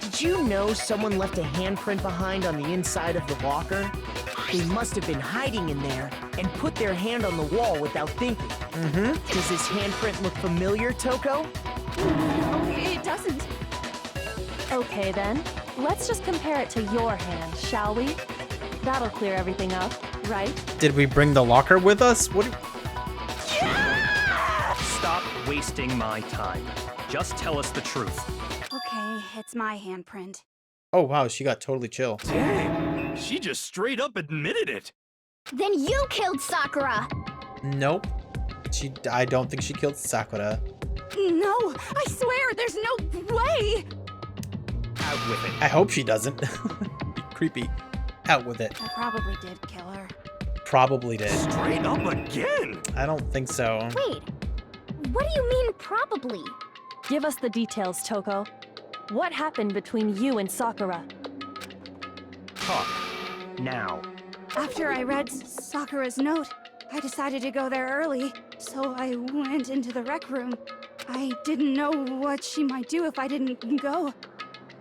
Did you know someone left a handprint behind on the inside of the locker? They must have been hiding in there and put their hand on the wall without thinking. Does this handprint look familiar, Toko? No, it doesn't. Okay then, let's just compare it to your hand, shall we? That'll clear everything up, right? Did we bring the locker with us? What? Stop wasting my time. Just tell us the truth. Okay, it's my handprint. Oh wow, she got totally chill. Dang, she just straight up admitted it. Then you killed Sakura! Nope. I don't think she killed Sakura. No, I swear, there's no way! Out with it. I hope she doesn't. Creepy. Out with it. I probably did kill her. Probably did. Straight up again. I don't think so. Wait, what do you mean probably? Give us the details, Toko. What happened between you and Sakura? Talk. Now. After I read Sakura's note, I decided to go there early, so I went into the rec room. I didn't know what she might do if I didn't go,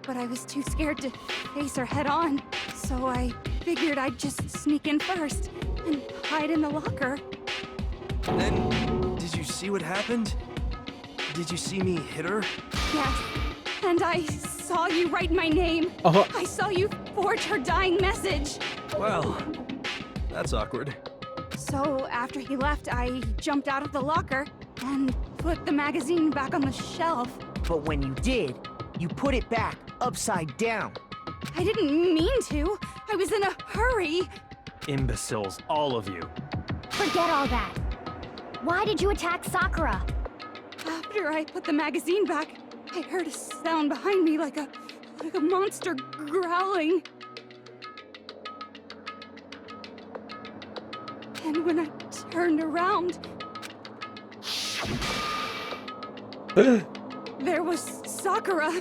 but I was too scared to face her head on, so I figured I'd just sneak in first and hide in the locker. Then, did you see what happened? Did you see me hit her? Yes, and I saw you write my name. I saw you forge her dying message. Well, that's awkward. So after he left, I jumped out of the locker and put the magazine back on the shelf. But when you did, you put it back upside down. I didn't mean to. I was in a hurry. Imbeciles, all of you. Forget all that. Why did you attack Sakura? After I put the magazine back, I heard a sound behind me like a monster growling. And when I turned around, there was Sakura,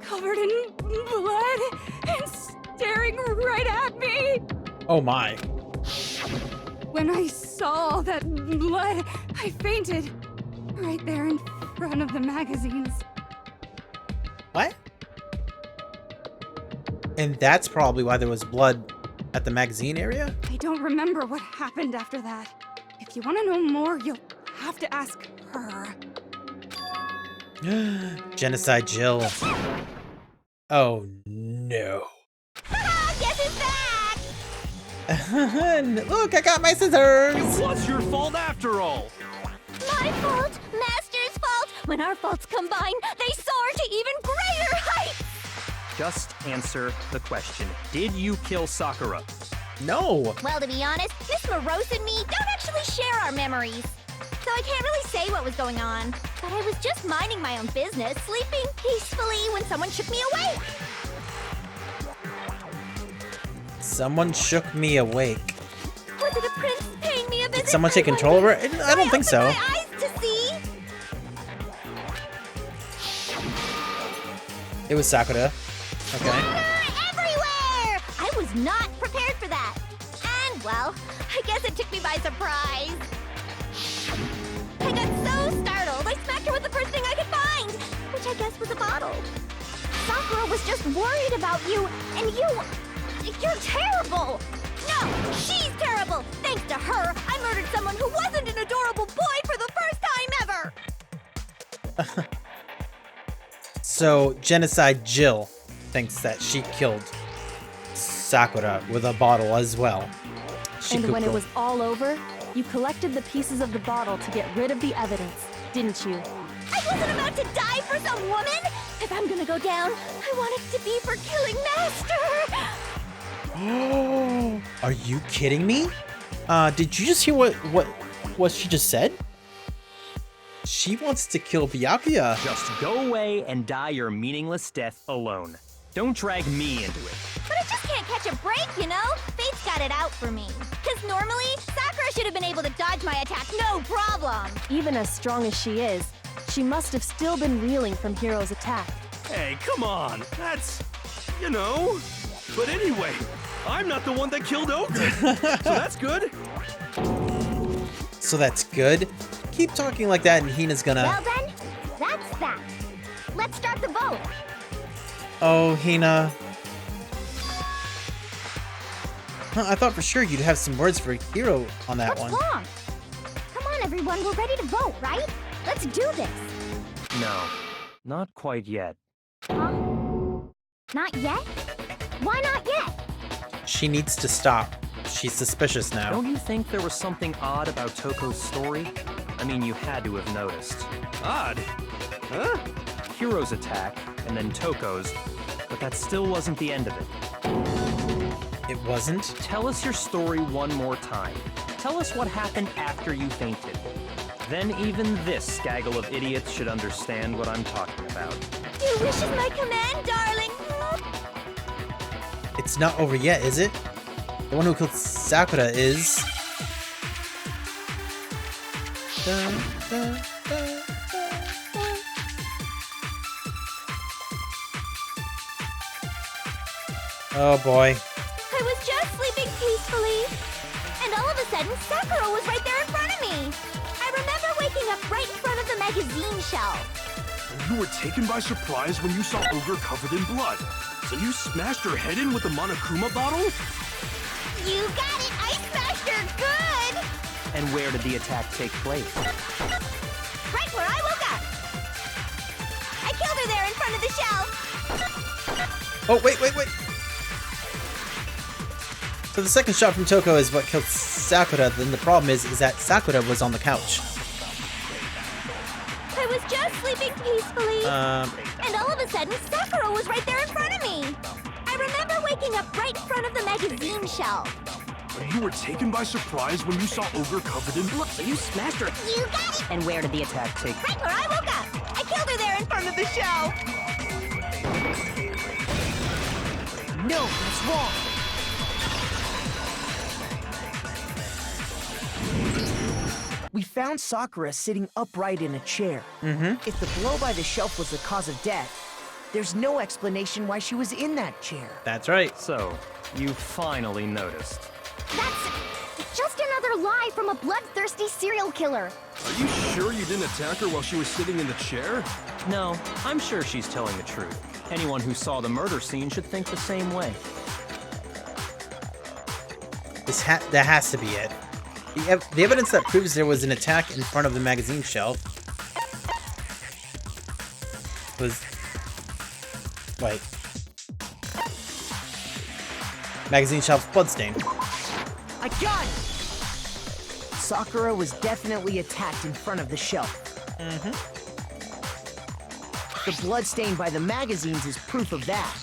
covered in blood and staring right at me. Oh my. When I saw all that blood, I fainted right there in front of the magazines. What? And that's probably why there was blood at the magazine area? I don't remember what happened after that. If you want to know more, you'll have to ask her. Genocide Jill. Oh no. Guess who's back? Look, I got my scissors! It was your fault after all. My fault, Master's fault. When our faults combine, they soar to even greater heights. Just answer the question. Did you kill Sakura? No. Well, to be honest, Miss Morose and me don't actually share our memories. So I can't really say what was going on. But I was just minding my own business, sleeping peacefully when someone shook me awake. Someone shook me awake. Was it a prince paying me a visit? Did someone take control of her? I don't think so. My eyes to see. It was Sakura. Okay. Everywhere! I was not prepared for that. And, well, I guess it took me by surprise. I got so startled, I smacked her with the first thing I could find, which I guess was a bottle. Sakura was just worried about you, and you're terrible. No, she's terrible. Thanks to her, I murdered someone who wasn't an adorable boy for the first time ever. So, Genocide Jill thinks that she killed Sakura with a bottle as well. And when it was all over, you collected the pieces of the bottle to get rid of the evidence, didn't you? I wasn't about to die for some woman. If I'm gonna go down, I want it to be for killing Master. Are you kidding me? Did you just hear what she just said? She wants to kill Byakuya. Just go away and die your meaningless death alone. Don't drag me into it. But I just can't catch a break, you know? Fate's got it out for me. Because normally, Sakura should have been able to dodge my attack, no problem. Even as strong as she is, she must have still been reeling from Hiro's attack. Hey, come on. That's, you know. But anyway, I'm not the one that killed Oka. So that's good. So that's good. Keep talking like that and Hina's gonna... Well then, that's that. Let's start the vote. Oh, Hina. Huh, I thought for sure you'd have some words for Hiro on that one. What's wrong? Come on, everyone. We're ready to vote, right? Let's do this. No, not quite yet. Huh? Not yet? Why not yet? She needs to stop. She's suspicious now. Don't you think there was something odd about Toko's story? I mean, you had to have noticed. Odd? Huh? Hiro's attack, and then Toko's, but that still wasn't the end of it. It wasn't? Tell us your story one more time. Tell us what happened after you fainted. Then even this gaggle of idiots should understand what I'm talking about. Your wish is my command, darling. It's not over yet, is it? The one who killed Sakura is... Dun, dun, dun, dun. Oh boy. I was just sleeping peacefully, and all of a sudden, Sakura was right there in front of me. I remember waking up right in front of the magazine shelf. You were taken by surprise when you saw Ogre covered in blood. So you smashed her head in with the Monokuma bottle? You got it! I smashed her good! And where did the attack take place? Right where I woke up! I killed her there in front of the shelf! Oh, wait. So the second shot from Toko is what killed Sakura, then the problem is that Sakura was on the couch. I was just sleeping peacefully, and all of a sudden, Sakura was right there in front of me. I remember waking up right in front of the magazine shelf. You were taken by surprise when you saw Ogre covered in blood. So you smashed her. You got it! And where did the attack take place? Right where I woke up! I killed her there in front of the shelf! No, that's wrong. We found Sakura sitting upright in a chair. If the blow by the shelf was the cause of death, there's no explanation why she was in that chair. That's right. So, you finally noticed. That's just another lie from a bloodthirsty serial killer. Are you sure you didn't attack her while she was sitting in the chair? No, I'm sure she's telling the truth. Anyone who saw the murder scene should think the same way. That has to be it. The evidence that proves there was an attack in front of the magazine shelf was... Wait. Magazine shelf's bloodstained. I got it! Sakura was definitely attacked in front of the shelf. The blood stain by the magazines is proof of that.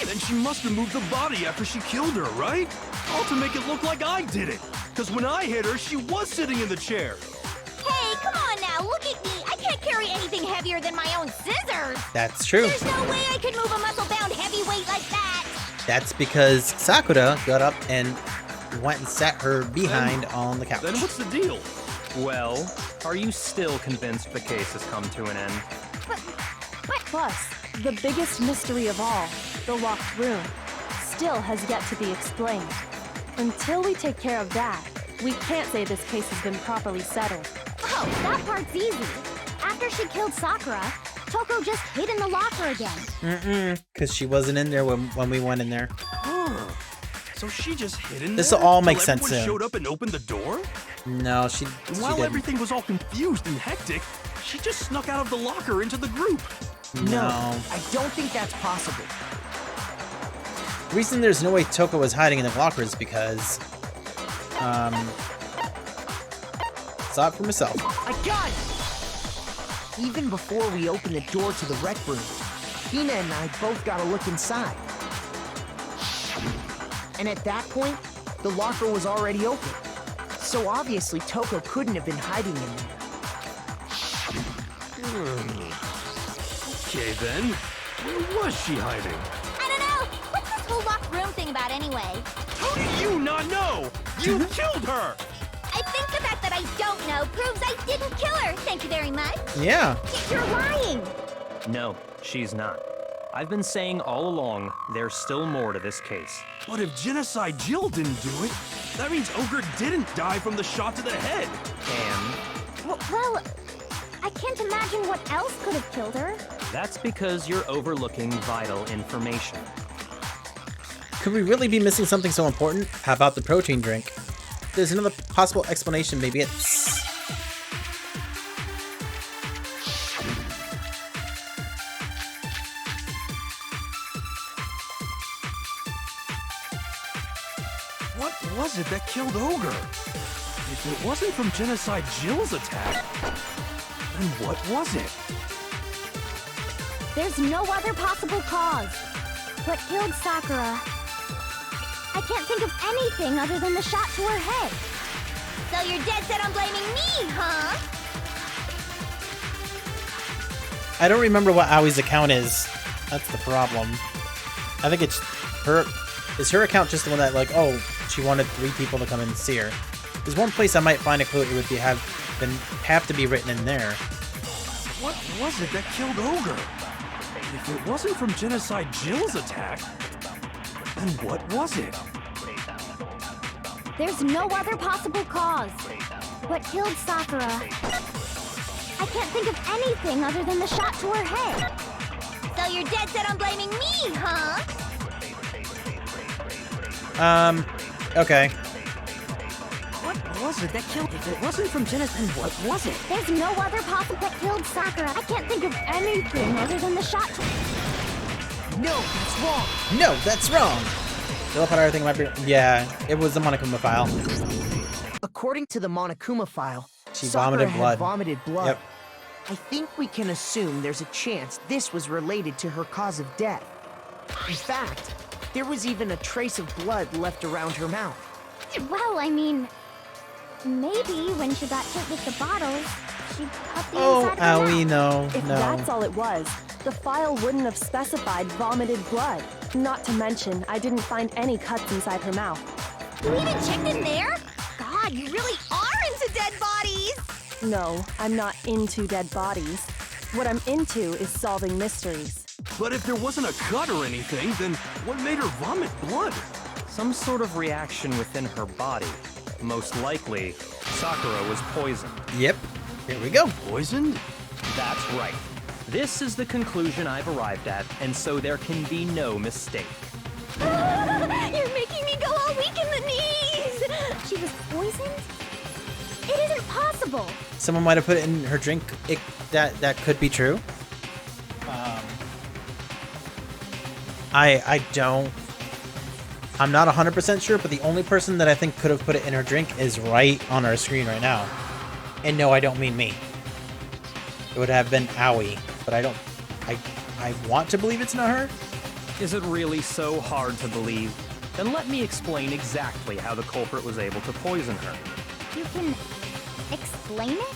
Then she must have moved the body after she killed her, right? All to make it look like I did it. Because when I hit her, she was sitting in the chair. Hey, come on now, look at me. I can't carry anything heavier than my own scissors. That's true. There's no way I could move a muscle-bound heavyweight like that. That's because Sakura got up and went and sat her behind on the couch. Then what's the deal? Well, are you still convinced the case has come to an end? Plus, the biggest mystery of all, the locked room, still has yet to be explained. Until we take care of that, we can't say this case has been properly settled. Oh, that part's easy. After she killed Sakura, Toko just hid in the locker again. Because she wasn't in there when we went in there. So she just hid in This'll there all make till sense everyone soon. showed up and opened the door? No, she While didn't. everything was all confused and hectic, she just snuck out of the locker into the group. No, No. I don't think that's possible. The reason there's no way Toko was hiding in the locker is because... saw it for myself. I got it! Even before we opened the door to the rec room, Hina and I both got a look inside. And at that point, the locker was already open. So obviously Toko couldn't have been hiding in there. Okay then, where was she hiding? I don't know. What's this whole locked room thing about anyway? How do you not know? You killed her! I think the fact that I don't know proves I didn't kill her. Thank you very much. Yeah. You're lying. No, she's not. I've been saying all along, there's still more to this case. But if Genocide Jill didn't do it, that means Ogre didn't die from the shot to the head. And Well, I can't imagine what else could have killed her. That's because you're overlooking vital information. Could we really be missing something so important? How about the protein drink? There's another possible explanation. Maybe it's... What was it that killed Ogre? If it wasn't from Genocide Jill's attack, then what was it? There's no other possible cause. What killed Sakura? I can't think of anything other than the shot to her head. So you're dead set on blaming me, huh? I don't remember what Aoi's account is. That's the problem. I think it's her... Is her account just the one that, like, oh, she wanted 3 people to come and see her? There's one place I might find a clue. It would be have to be written in there. What was it that killed Ogre? If it wasn't from Genocide Jill's attack, then what was it? There's no other possible cause. What killed Sakura? I can't think of anything other than the shot to her head. So you're dead set on blaming me, huh? Okay. What was it that killed? If it wasn't from Genesis, what was it? There's no other possible that killed Sakura. I can't think of anything other than the shot to... No, that's wrong. No, that's wrong. Philip, everything might be... Yeah, it was the Monokuma file. According to the Monokuma file, She Sakura vomited had blood. vomited blood. Yep. I think we can assume there's a chance this was related to her cause of death. In fact, there was even a trace of blood left around her mouth. Well, I mean... Maybe when she got hit with the bottles, she cut the Oh, inside of her Aoi, mouth. no, If no. that's all it was, the file wouldn't have specified vomited blood. Not to mention, I didn't find any cuts inside her mouth. You even checked in there? God, you really are into dead bodies! No, I'm not into dead bodies. What I'm into is solving mysteries. But if there wasn't a cut or anything, then what made her vomit blood? Some sort of reaction within her body. Most likely, Sakura was poisoned. Yep. Here we go. Poisoned? That's right. This is the conclusion I've arrived at, and so there can be no mistake. You're making me go all weak in the knees! She was poisoned? It isn't possible! Someone might have put it in her drink. That could be true. I don't... I'm not 100% sure, but the only person that I think could have put it in her drink is right on our screen right now. And no, I don't mean me. It would have been Aoi, but I don't... I want to believe it's not her. Is it really so hard to believe? Then let me explain exactly how the culprit was able to poison her. You can... explain it?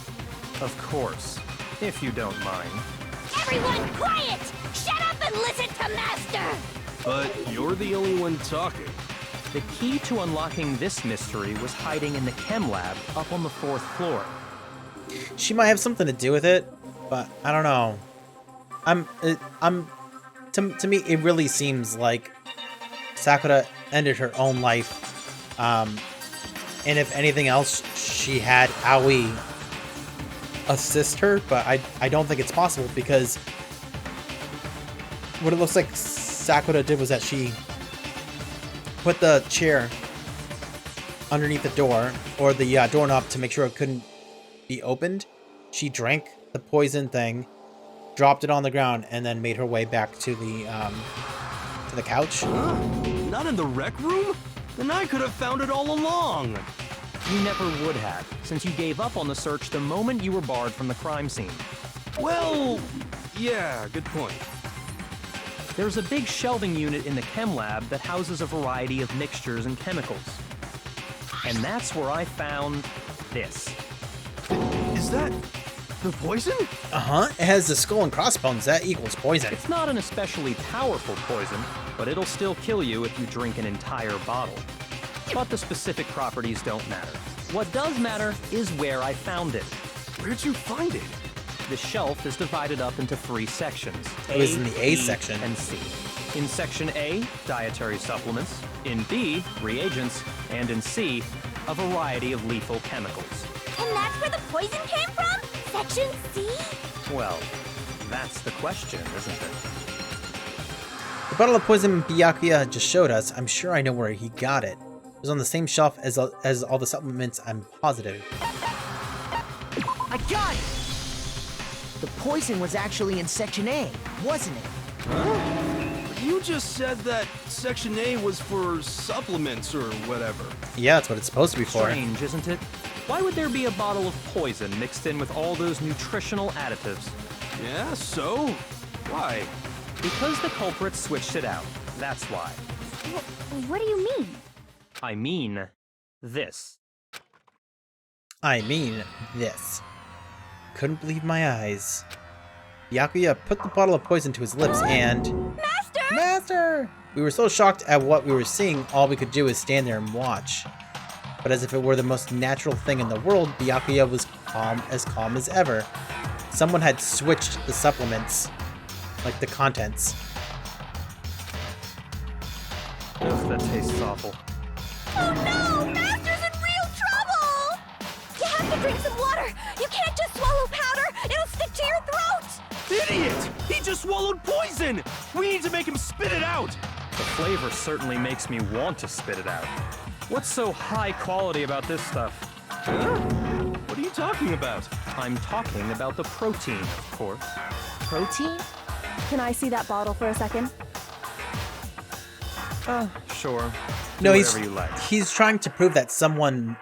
Of course, if you don't mind. Everyone quiet! Shut up and listen to Master! But you're the only one talking. The key to unlocking this mystery was hiding in the chem lab up on the 4th floor. She might have something to do with it, but I don't know. To me, it really seems like Sakura ended her own life. And if anything else, she had Aoi assist her, but I don't think it's possible because what it looks like Sakura did was that she put the chair underneath the door, or the doorknob, to make sure it couldn't be opened. She drank the poison thing, dropped it on the ground, and then made her way back to the couch. Huh? Not in the rec room? Then I could have found it all along. You never would have, since you gave up on the search the moment you were barred from the crime scene. Well, yeah, good point. There's a big shelving unit in the chem lab that houses a variety of mixtures and chemicals. And that's where I found this. Is that the poison? Uh-huh. It has the skull and crossbones. That equals poison. It's not an especially powerful poison, but it'll still kill you if you drink an entire bottle. But the specific properties don't matter. What does matter is where I found it. Where'd you find it? The shelf is divided up into 3 sections. It was in the A B, section. And C. In section A, dietary supplements. In B, reagents. And in C, a variety of lethal chemicals. And that's where the poison came from? Section C? Well, That's the question, isn't it? The bottle of poison Byakuya just showed us, I'm sure I know where he got it. It was on the same shelf as all the supplements, I'm positive. I got it! The poison was actually in Section A, wasn't it? You just said that Section A was for supplements or whatever. Yeah, that's what it's supposed to be for. Strange, isn't it? Why would there be a bottle of poison mixed in with all those nutritional additives? Yeah, so? Why? Because the culprit switched it out. That's why. What do you mean? I mean, this. I mean, this. Couldn't believe my eyes. Byakuya put the bottle of poison to his lips and... Master! We were so shocked at what we were seeing, all we could do is stand there and watch. But as if it were the most natural thing in the world, Byakuya was calm as ever. Someone had switched the supplements. Like the contents. Ugh, that tastes awful. Oh no! Master's in real trouble! You have to drink some water! You can't just swallow powder! It'll stick to your throat! Idiot! He just swallowed poison! We need to make him spit it out! The flavor certainly makes me want to spit it out. What's so high quality about this stuff? Huh? What are you talking about? I'm talking about the protein, of course. Protein? Can I see that bottle for a second? Sure. No, Do he's whatever you like. he's trying to prove that someone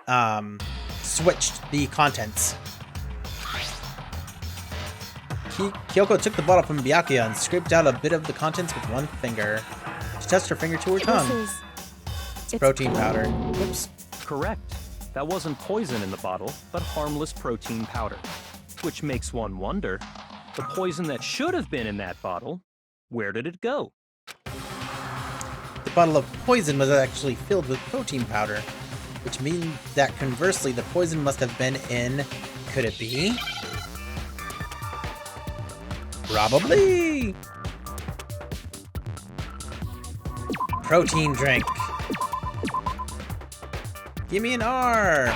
switched the contents. Kyoko took the bottle from Byakuya and scraped out a bit of the contents with one finger. She touched her finger to her tongue. It's protein powder. Whoops. Correct. That wasn't poison in the bottle, but harmless protein powder. Which makes one wonder, the poison that should have been in that bottle, where did it go? The bottle of poison was actually filled with protein powder, which means that conversely the poison must have been in... Could it be? Probably! Protein drink. Give me an R!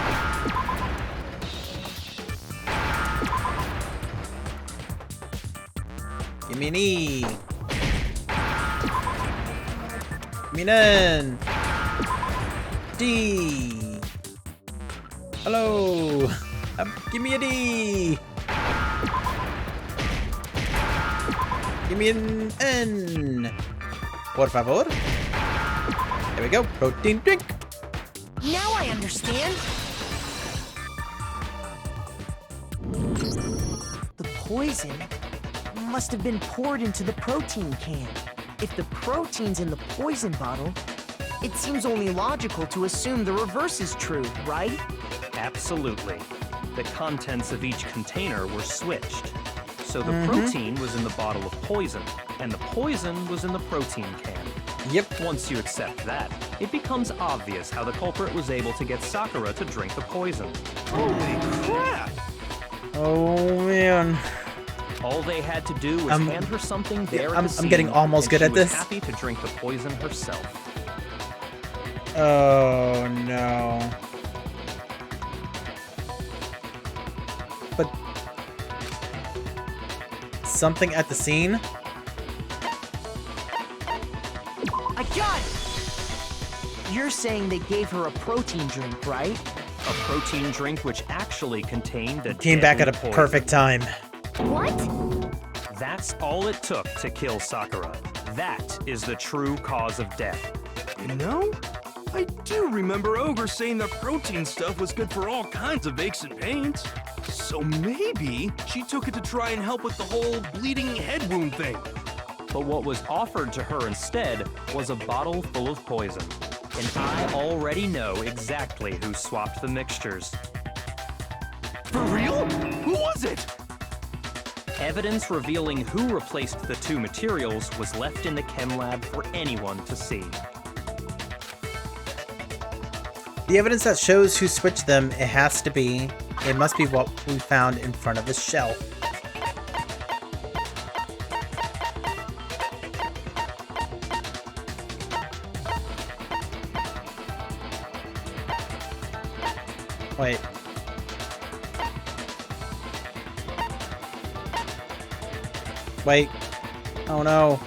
Give me an E! Give me an N! D! Hello! Give me a D! Give me an N! Por favor? There we go, protein drink! Now I understand. The poison must have been poured into the protein can. If the protein's in the poison bottle, it seems only logical to assume the reverse is true, right? Absolutely. The contents of each container were switched. So the protein was in the bottle of poison, and the poison was in the protein can. Yep. Once you accept that, it becomes obvious how the culprit was able to get Sakura to drink the poison. Holy crap! Oh man. All they had to do was hand her something there at the scene, I'm getting almost good and at she was this. happy to drink the poison herself. Oh no. But something at the scene? I got it! You're saying they gave her a protein drink, right? A protein drink which actually contained the Came back at a deadly poison. perfect time. What? That's all it took to kill Sakura. That is the true cause of death. You know, I do remember Ogre saying that protein stuff was good for all kinds of aches and pains. So maybe she took it to try and help with the whole bleeding head wound thing. But what was offered to her instead was a bottle full of poison. And I already know exactly who swapped the mixtures. For real? Who was it? Evidence revealing who replaced the two materials was left in the chem lab for anyone to see. The evidence that shows who switched them, it must be what we found in front of the shelf. Wait. Wait. Oh no.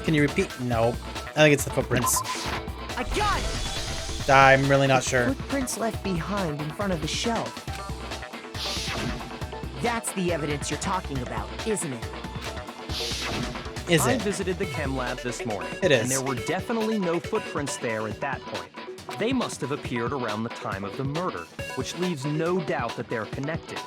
Can you repeat? No. I think it's the footprints. I got it! I'm really not sure. Footprints left behind in front of the shelf. That's the evidence you're talking about, isn't it? Is I it? visited the chem lab this morning. It is. And there were definitely no footprints there at that point. They must have appeared around the time of the murder, which leaves no doubt that they're connected.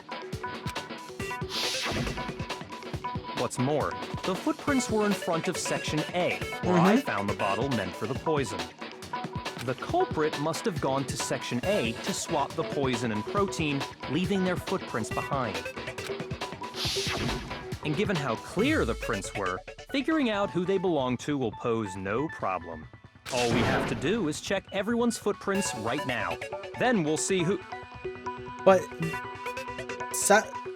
What's more, the footprints were in front of Section A, where I found the bottle meant for the poison. The culprit must have gone to Section A to swap the poison and protein, leaving their footprints behind. And given how clear the prints were, figuring out who they belong to will pose no problem. All we have to do is check everyone's footprints right now. Then we'll see who... But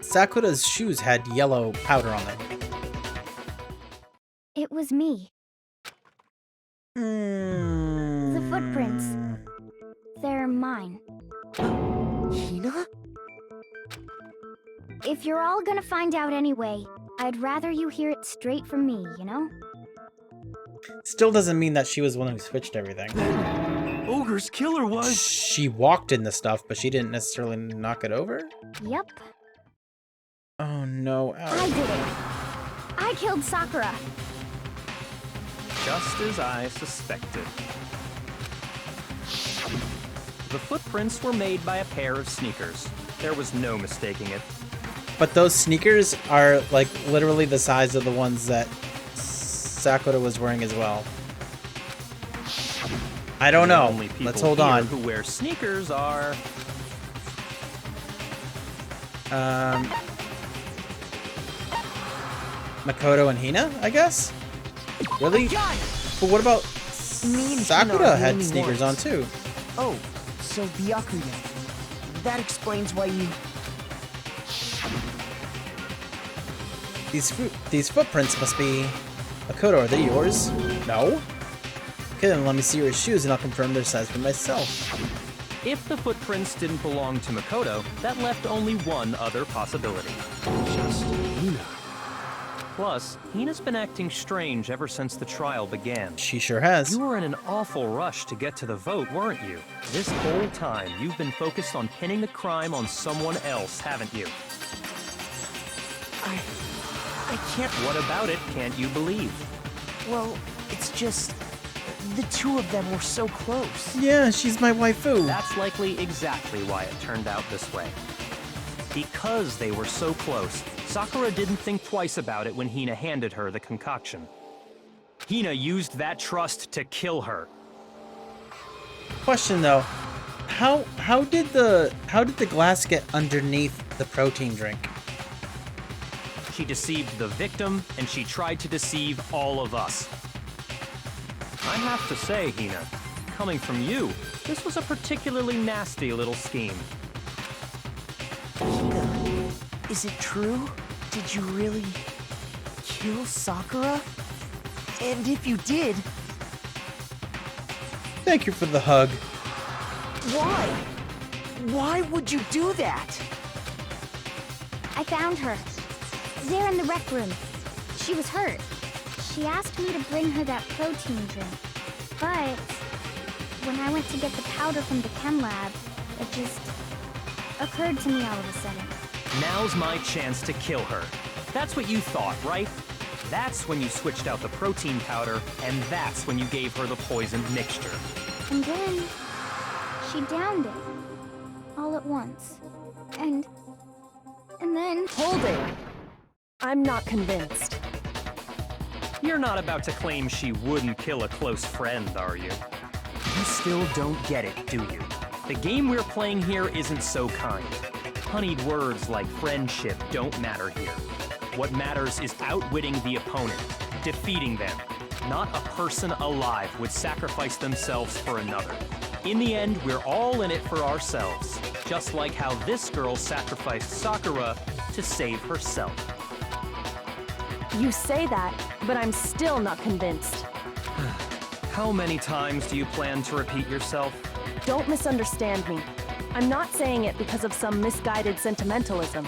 Sakura's shoes had yellow powder on them. It was me. The footprints. They're mine. Hina? If you're all gonna find out anyway, I'd rather you hear it straight from me, you know? Still doesn't mean that she was the one who switched everything. Ogre's killer was... She walked in the stuff, but she didn't necessarily knock it over? Yep. Oh no. I Ow. did it. I killed Sakura. Just as I suspected. The footprints were made by a pair of sneakers. There was no mistaking it. But those sneakers are like literally the size of the ones that Sakura was wearing as well. I don't The know. only people Let's hold here on. who wear sneakers are... Makoto and Hina, I guess? Really? Got it! But what about Me and Hina are Sakura the had only sneakers ones. on too. Oh, so Byakuya. That explains why you... These footprints must be... Makoto, are they yours? No? Okay, then let me see your shoes and I'll confirm their size for myself. If the footprints didn't belong to Makoto, that left only one other possibility. Just Hina. Plus, Hina's been acting strange ever since the trial began. She sure has. You were in an awful rush to get to the vote, weren't you? This whole time, you've been focused on pinning the crime on someone else, haven't you? I can't... What about it can't you believe? Well, it's just... The two of them were so close. Yeah, she's my waifu. That's likely exactly why it turned out this way. Because they were so close, Sakura didn't think twice about it when Hina handed her the concoction. Hina used that trust to kill her. Question though, how did the glass get underneath the protein drink? She deceived the victim, and she tried to deceive all of us. I have to say, Hina, coming from you, this was a particularly nasty little scheme. Hina, is it true? Did you really kill Sakura? And if you did, Thank you for the hug. why? Why would you do that? I found her. There in the rec room. She was hurt. She asked me to bring her that protein drink. But when I went to get the powder from the chem lab, it just occurred to me all of a sudden. Now's my chance to kill her. That's what you thought, right? That's when you switched out the protein powder, and that's when you gave her the poisoned mixture. And then she downed it. All at once. And then... Hold it! I'm not convinced. You're not about to claim she wouldn't kill a close friend, are you? You still don't get it, do you? The game we're playing here isn't so kind. Honeyed words like friendship don't matter here. What matters is outwitting the opponent, defeating them. Not a person alive would sacrifice themselves for another. In the end, we're all in it for ourselves, just like how this girl sacrificed Sakura to save herself. You say that, but I'm still not convinced. How many times do you plan to repeat yourself? Don't misunderstand me. I'm not saying it because of some misguided sentimentalism.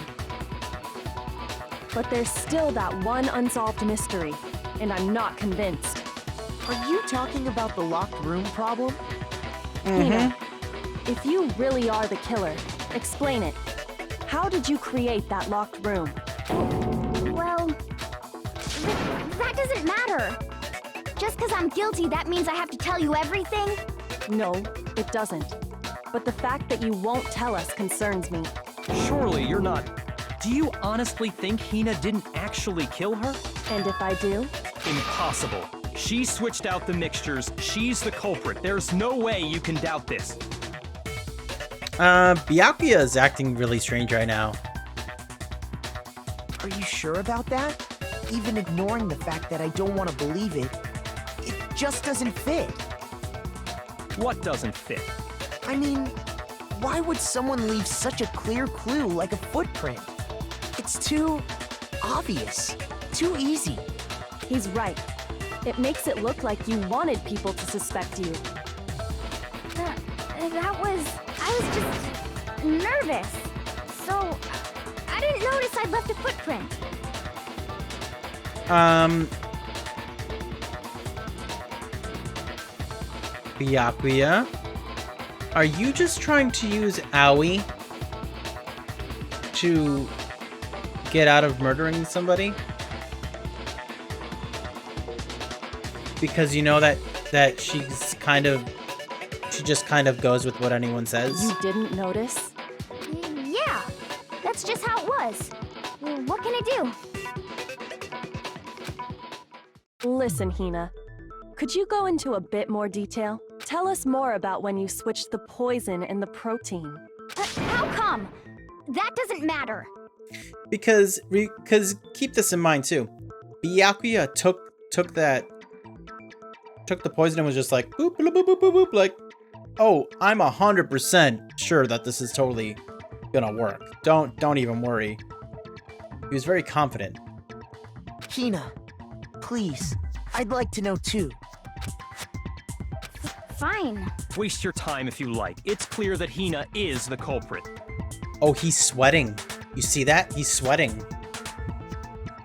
But there's still that one unsolved mystery, and I'm not convinced. Are you talking about the locked room problem? Hina, if you really are the killer, explain it. How did you create that locked room? Well, that doesn't matter. Just because I'm guilty, that means I have to tell you everything? No, it doesn't. But the fact that you won't tell us concerns me. Surely you're not... Do you honestly think Hina didn't actually kill her? And if I do? Impossible. She switched out the mixtures. She's the culprit. There's no way you can doubt this. Byakuya is acting really strange right now. Are you sure about that? Even ignoring the fact that I don't want to believe it, it just doesn't fit. What doesn't fit? I mean, why would someone leave such a clear clue like a footprint? It's too obvious, too easy. He's right. It makes it look like you wanted people to suspect you. I was just nervous. So, I didn't notice I'd left a footprint. Byakuya, are you just trying to use Aoi to get out of murdering somebody? Because you know that she just kind of goes with what anyone says. You didn't notice? Yeah, that's just how it was. What can I do? Listen, Hina. Could you go into a bit more detail? Tell us more about when you switched the poison and the protein. How come? That doesn't matter. Because keep this in mind too. Byakuya took the poison and was just like boop boop boop boop boop, boop like, oh, I'm 100% sure that this is totally gonna work. Don't even worry. He was very confident. Hina, please, I'd like to know too. Fine. Waste your time if you like. It's clear that Hina is the culprit. Oh, he's sweating. You see that? He's sweating.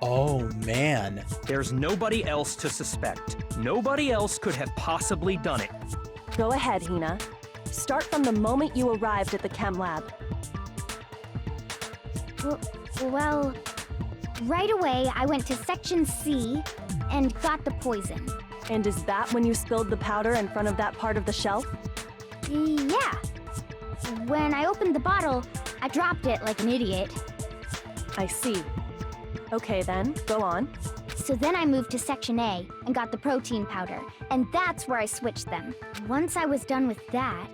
Oh, man. There's nobody else to suspect. Nobody else could have possibly done it. Go ahead, Hina. Start from the moment you arrived at the chem lab. Well, right away I went to Section C and got the poison. And is that when you spilled the powder in front of that part of the shelf? Yeah. When I opened the bottle, I dropped it like an idiot. I see. Okay then, go on. So then I moved to Section A and got the protein powder, and that's where I switched them. Once I was done with that,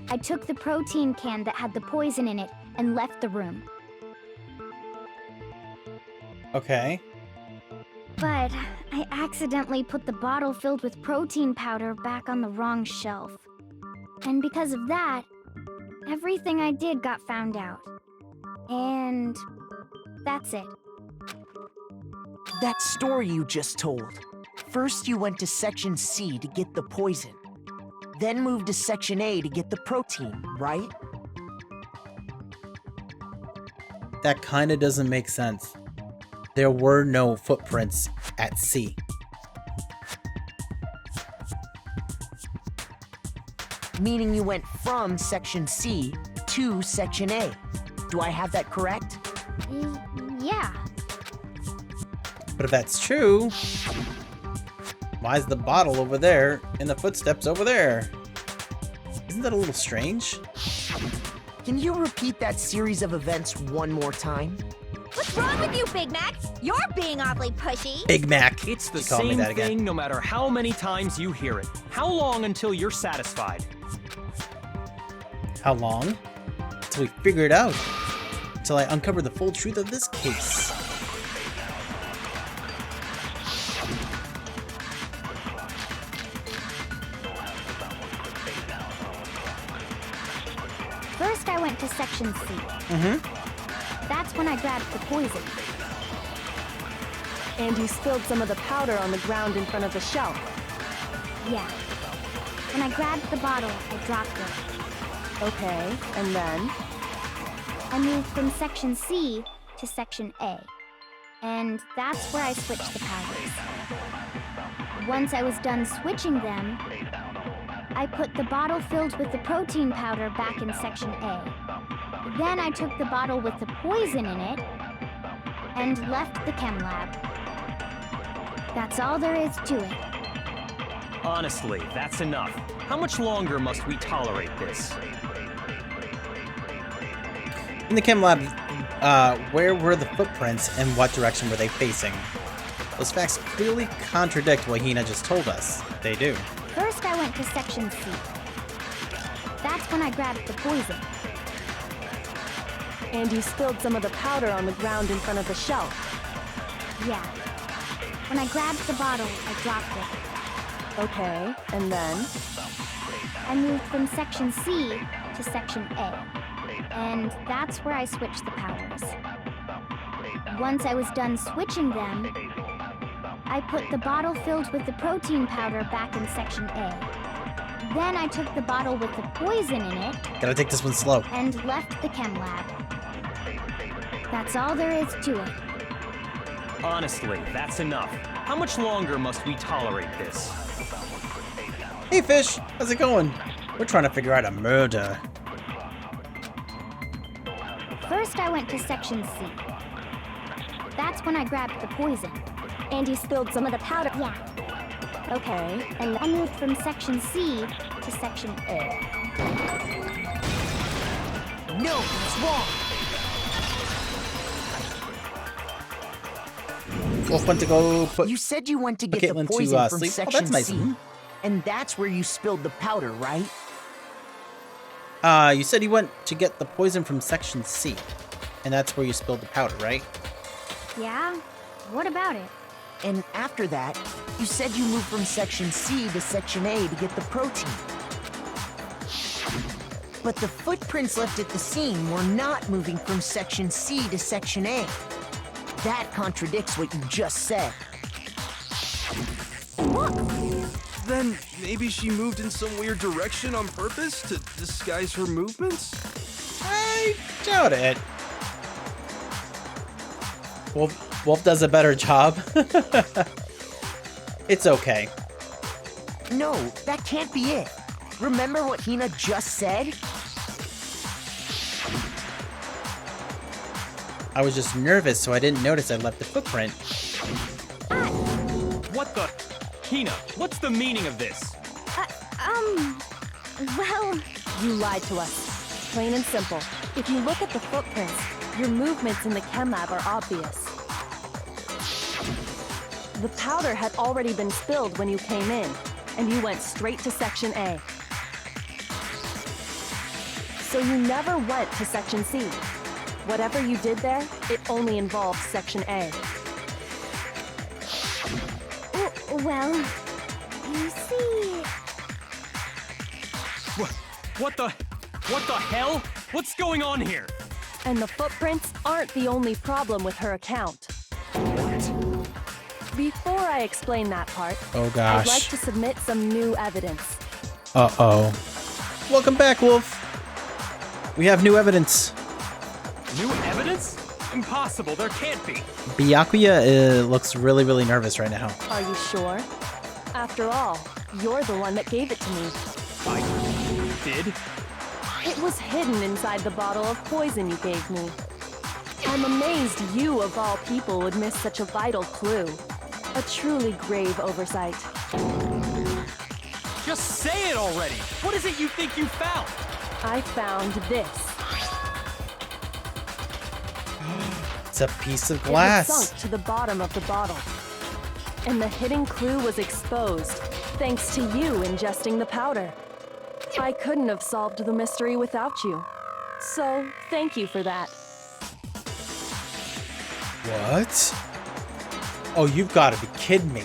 I took the protein can that had the poison in it and left the room. Okay. But I accidentally put the bottle filled with protein powder back on the wrong shelf. And because of that, everything I did got found out. And that's it. That story you just told. First you went to Section C to get the poison. Then moved to Section A to get the protein, right? That kind of doesn't make sense. There were no footprints at C. Meaning you went from Section C to Section A. Do I have that correct? Yeah. But if that's true, why is the bottle over there and the footsteps over there? Isn't that a little strange? Can you repeat that series of events one more time? What's wrong with you, Big Mac? You're being awfully pushy. Big Mac. It's the You call me same that again. thing no matter how many times you hear it. How long until you're satisfied? How long? Until we figure it out. Until I uncover the full truth of this case. First, I went to Section C. That's when I grabbed the poison. And you spilled some of the powder on the ground in front of the shelf. Yeah. When I grabbed the bottle, I dropped it. Okay, and then? I moved from Section C to Section A. and that's where I switched the powders. Once I was done switching them, I put the bottle filled with the protein powder back in Section A. Then I took the bottle with the poison in it and left the chem lab. That's all there is to it. Honestly, that's enough. How much longer must we tolerate this? In the chem lab, where were the footprints and what direction were they facing? Those facts clearly contradict what Hina just told us. They do. First, I went to Section C. That's when I grabbed the poison. And you spilled some of the powder on the ground in front of the shelf. Yeah. When I grabbed the bottle, I dropped it. Okay, and then? I moved from Section C to Section A. And that's where I switched the powders. Once I was done switching them, I put the bottle filled with the protein powder back in Section A. Then I took the bottle with the poison in it Gotta take this one slow. and left the chem lab. That's all there is to it. Honestly, that's enough. How much longer must we tolerate this? Hey, Fish! How's it going? We're trying to figure out a murder. First, I went to Section C. That's when I grabbed the poison. And you spilled some of the powder. Yeah. Okay, And I moved from Section C to Section A. No, that's wrong. Wolf went to go put... You said you went to get Caitlin the to, poison from sleep. Oh, Section that's nice C, of him. and that's where you spilled the powder, right? You said you went to get the poison from Section C. And that's where you spilled the powder, right? Yeah? What about it? And after that, you said you moved from Section C to Section A to get the protein. But the footprints left at the scene were not moving from Section C to Section A. That contradicts what you just said. Then maybe she moved in some weird direction on purpose to disguise her movements? I doubt it. Wolf does a better job. It's okay. No, that can't be it. Remember what Hina just said? I was just nervous, so I didn't notice I left the footprint. What the? Hina, what's the meaning of this? Well, you lied to us. Plain and simple. If you look at the footprints, your movements in the chem lab are obvious. The powder had already been spilled when you came in, and you went straight to Section A. So you never went to Section C. Whatever you did there, it only involved Section A. well, you see... What the hell? What's going on here? And the footprints aren't the only problem with her account. Before I explain that part, Oh gosh. I'd like to submit some new evidence. Uh-oh. Welcome back, Wolf. We have new evidence. New evidence? Impossible, there can't be. Byakuya looks really, really nervous right now. Are you sure? After all, you're the one that gave it to me. I did? It was hidden inside the bottle of poison you gave me. I'm amazed you, of all people, would miss such a vital clue. A truly grave oversight. Just say it already! What is it you think you found? I found this. It's a piece of It was glass. sunk to the bottom of the bottle. And the hidden clue was exposed, thanks to you ingesting the powder. I couldn't have solved the mystery without you. So, thank you for that. What? Oh, you've got to be kidding me.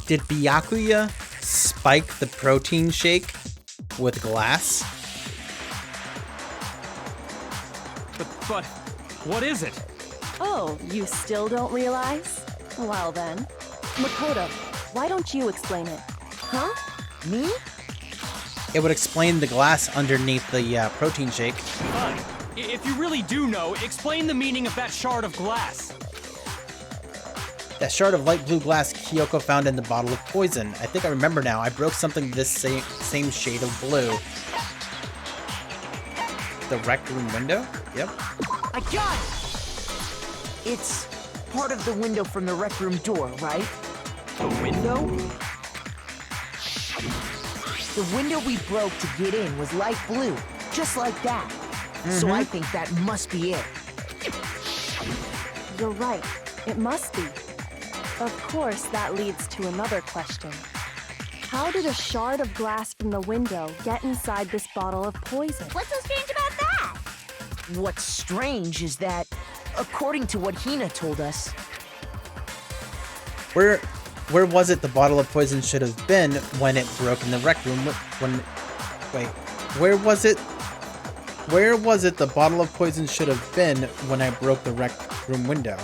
Did Byakuya spike the protein shake with glass? But, what is it? Oh, you still don't realize? Well then. Makoto, Why don't you explain it? Huh? Me? It would explain the glass underneath the protein shake. Fine. If you really do know, explain the meaning of that shard of glass. That shard of light blue glass Kyoko found in the bottle of poison. I think I remember now. I broke something this same shade of blue. The rec room window? Yep. I got it! It's part of the window from the rec room door, right? The window? The window we broke to get in was light blue, just like that. So I think that must be it. You're right. It must be. Of course, that leads to another question. How did a shard of glass from the window get inside this bottle of poison? What's so strange about that? What's strange is that, according to what Hina told us, Where was it the bottle of poison should have been when it broke in the rec room? Wait, where was it? Where was it the bottle of poison should have been when I broke the rec room window?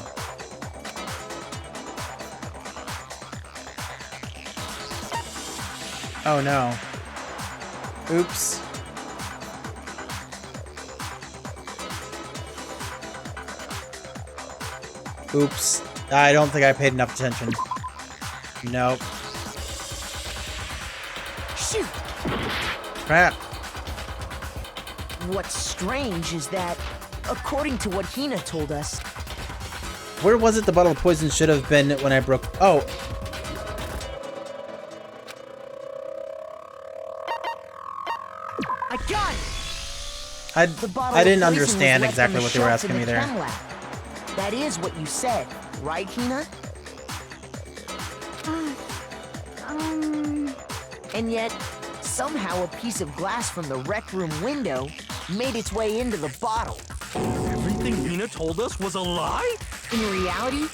Oh no. Oops. Oops. I don't think I paid enough attention. Nope. shoot! Crap. What's strange is that, according to what Hina told us, Where was it the bottle of poison should have been when I broke... Oh. I got it! The bottle I of didn't poison was understand left exactly on the what they were shelf asking in me the there. chem lab. That is what you said, right, Hina? And yet, somehow a piece of glass from the rec room window made its way into the bottle. Everything Hina told us was a lie? In reality,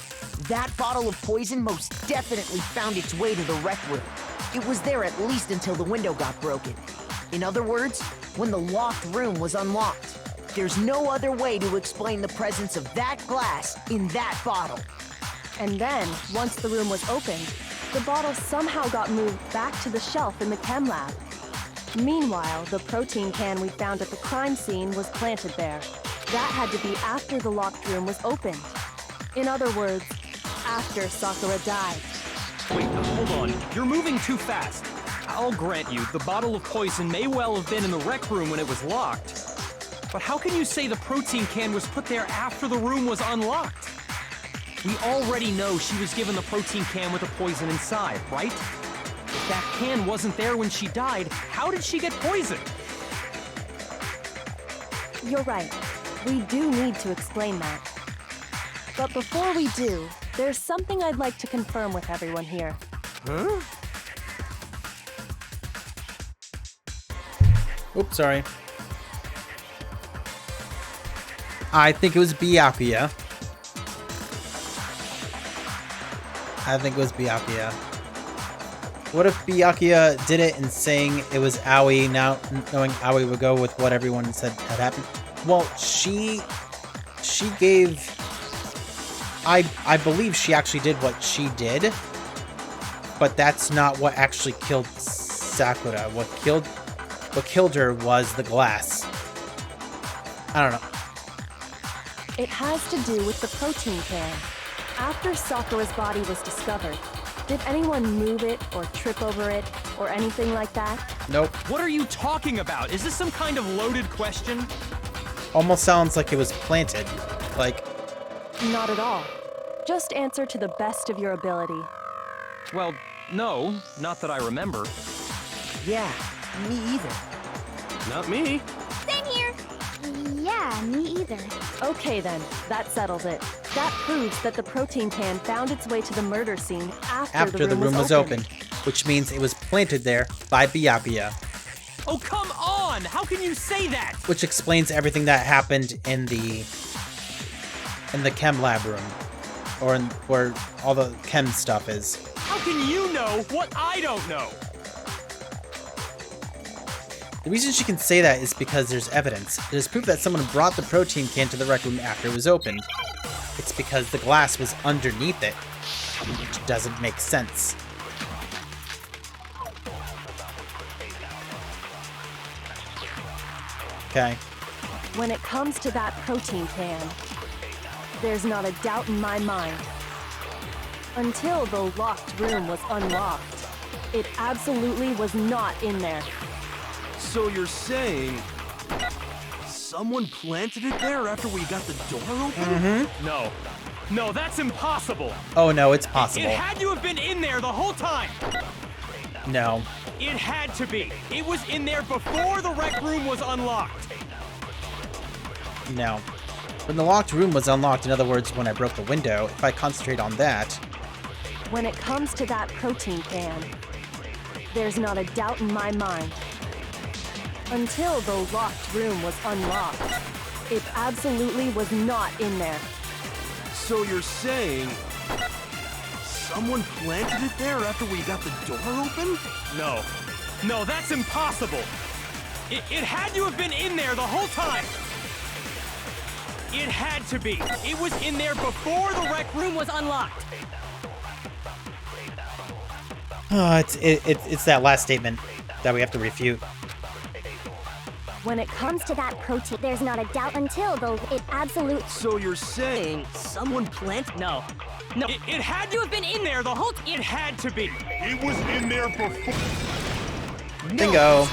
that bottle of poison most definitely found its way to the rec room. It was there at least until the window got broken. In other words, when the locked room was unlocked. There's no other way to explain the presence of that glass in that bottle. And then, once the room was opened, the bottle somehow got moved back to the shelf in the chem lab. Meanwhile, the protein can we found at the crime scene was planted there. That had to be after the locked room was opened. In other words, after Sakura died. Wait, hold on. You're moving too fast. I'll grant you, the bottle of poison may well have been in the rec room when it was locked. But how can you say the protein can was put there after the room was unlocked? We already know she was given the protein can with the poison inside, right? If that can wasn't there when she died, how did she get poisoned? You're right. We do need to explain that. But before we do, there's something I'd like to confirm with everyone here. Huh? Oops, sorry. I think it was Byakuya. I think it was Byakuya. What if Byakuya did it and saying it was Aoi, now knowing Aoi would go with what everyone said had happened? Well, she gave... I believe she actually did what she did, but that's not what actually killed Sakura. What killed her was the glass. I don't know. It has to do with the protein can. After Sakura's body was discovered, did anyone move it or trip over it or anything like that? Nope. What are you talking about? Is this some kind of loaded question? Almost sounds like it was planted. Like, Not at all. Just answer to the best of your ability. Well, no, not that I remember. Yeah, me either. Not me. Same here. Yeah, me either. Okay then, that settles it. That proves that the protein can found its way to the murder scene after the room was opened, which means it was planted there by Byakuya, Oh, come on! How can you say that? which explains everything that happened in the chem lab room, or in where all the chem stuff is. How can you know what I don't know? The reason she can say that is because there's evidence. There's proof that someone brought the protein can to the rec room after it was opened. It's because the glass was underneath it, which doesn't make sense. Okay. When it comes to that protein can, there's not a doubt in my mind. Until the locked room was unlocked, it absolutely was not in there. So you're saying someone planted it there after we got the door open? No. No, that's impossible. Oh no, it's possible. It had to have been in there the whole time. No. It had to be. It was in there before the rec room was unlocked. No. When the locked room was unlocked, in other words, when I broke the window, if I concentrate on that... When it comes to that protein can, there's not a doubt in my mind. Until the locked room was unlocked, it absolutely was not in there. So you're saying someone planted it there after we got the door open? No. No, that's impossible. It had to have been in there the whole time. It had to be. It was in there before the rec room was unlocked. It's that last statement that we have to refute. When it comes to that protein, there's not a doubt until it absolute. So you're saying someone planted? No. No. It had to have been in there the whole It had to be. It was in there before. Bingo.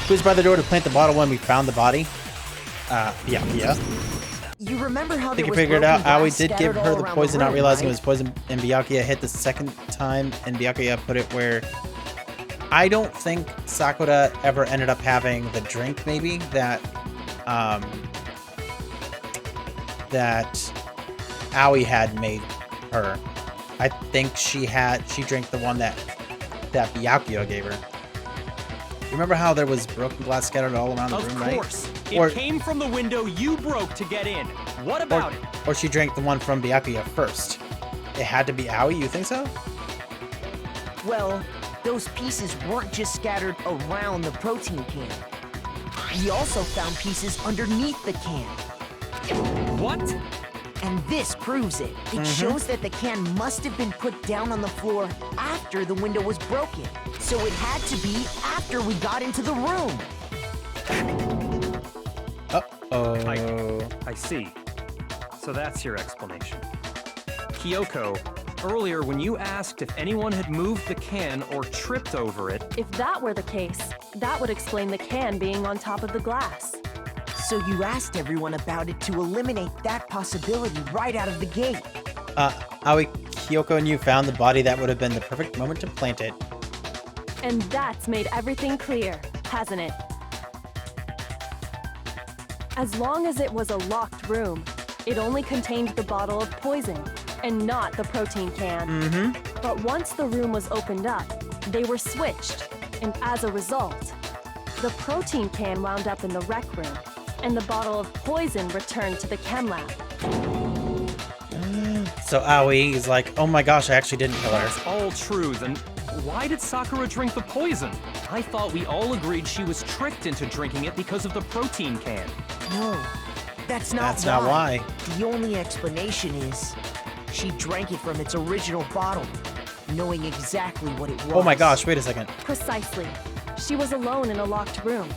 Who's by the door to plant the bottle when we found the body? Yeah. You remember how I there think you was figured broken out Aoi glass did give scattered her all the around poison, not room, realizing it right? was poison, and Byakuya hit the second time, and Byakuya put it where... I don't think Sakura ever ended up having the drink, maybe, that Aoi had made her. I think she drank the one that Byakuya gave her. Remember how there was broken glass scattered all around the Of room, course. right? It came from the window you broke to get in. What about it? Or she drank the one from Byakuya first. It had to be Aoi, you think so? Well, those pieces weren't just scattered around the protein can. We also found pieces underneath the can. What? And this proves it. It shows that the can must have been put down on the floor after the window was broken. So it had to be after we got into the room. Uh-oh. I see. So that's your explanation. Kyoko, earlier when you asked if anyone had moved the can or tripped over it... If that were the case, that would explain the can being on top of the glass. So you asked everyone about it to eliminate that possibility right out of the gate. Aoi, Kyoko and you found the body that would have been the perfect moment to plant it. And that's made everything clear, hasn't it? As long as it was a locked room, it only contained the bottle of poison, and not the protein can. But once the room was opened up, they were switched, and as a result, the protein can wound up in the rec room, and the bottle of poison returned to the chem lab. So Aoi is like, oh my gosh, I actually didn't kill her. That's all true, then why did Sakura drink the poison? I thought we all agreed she was tricked into drinking it because of the protein can. No, that's not That's not why. The only explanation is she drank it from its original bottle, knowing exactly what it was. Oh my gosh, wait a second. Precisely. She was alone in a locked room.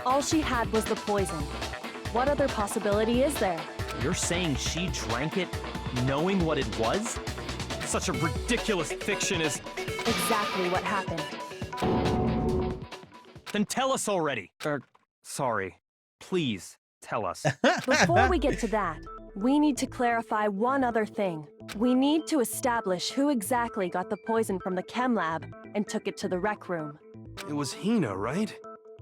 All she had was the poison. What other possibility is there? You're saying she drank it knowing what it was? Such a ridiculous fiction is... Exactly what happened. Then tell us already. Sorry. Please, tell us. Before we get to that, we need to clarify one other thing. We need to establish who exactly got the poison from the chem lab and took it to the rec room. It was Hina, right?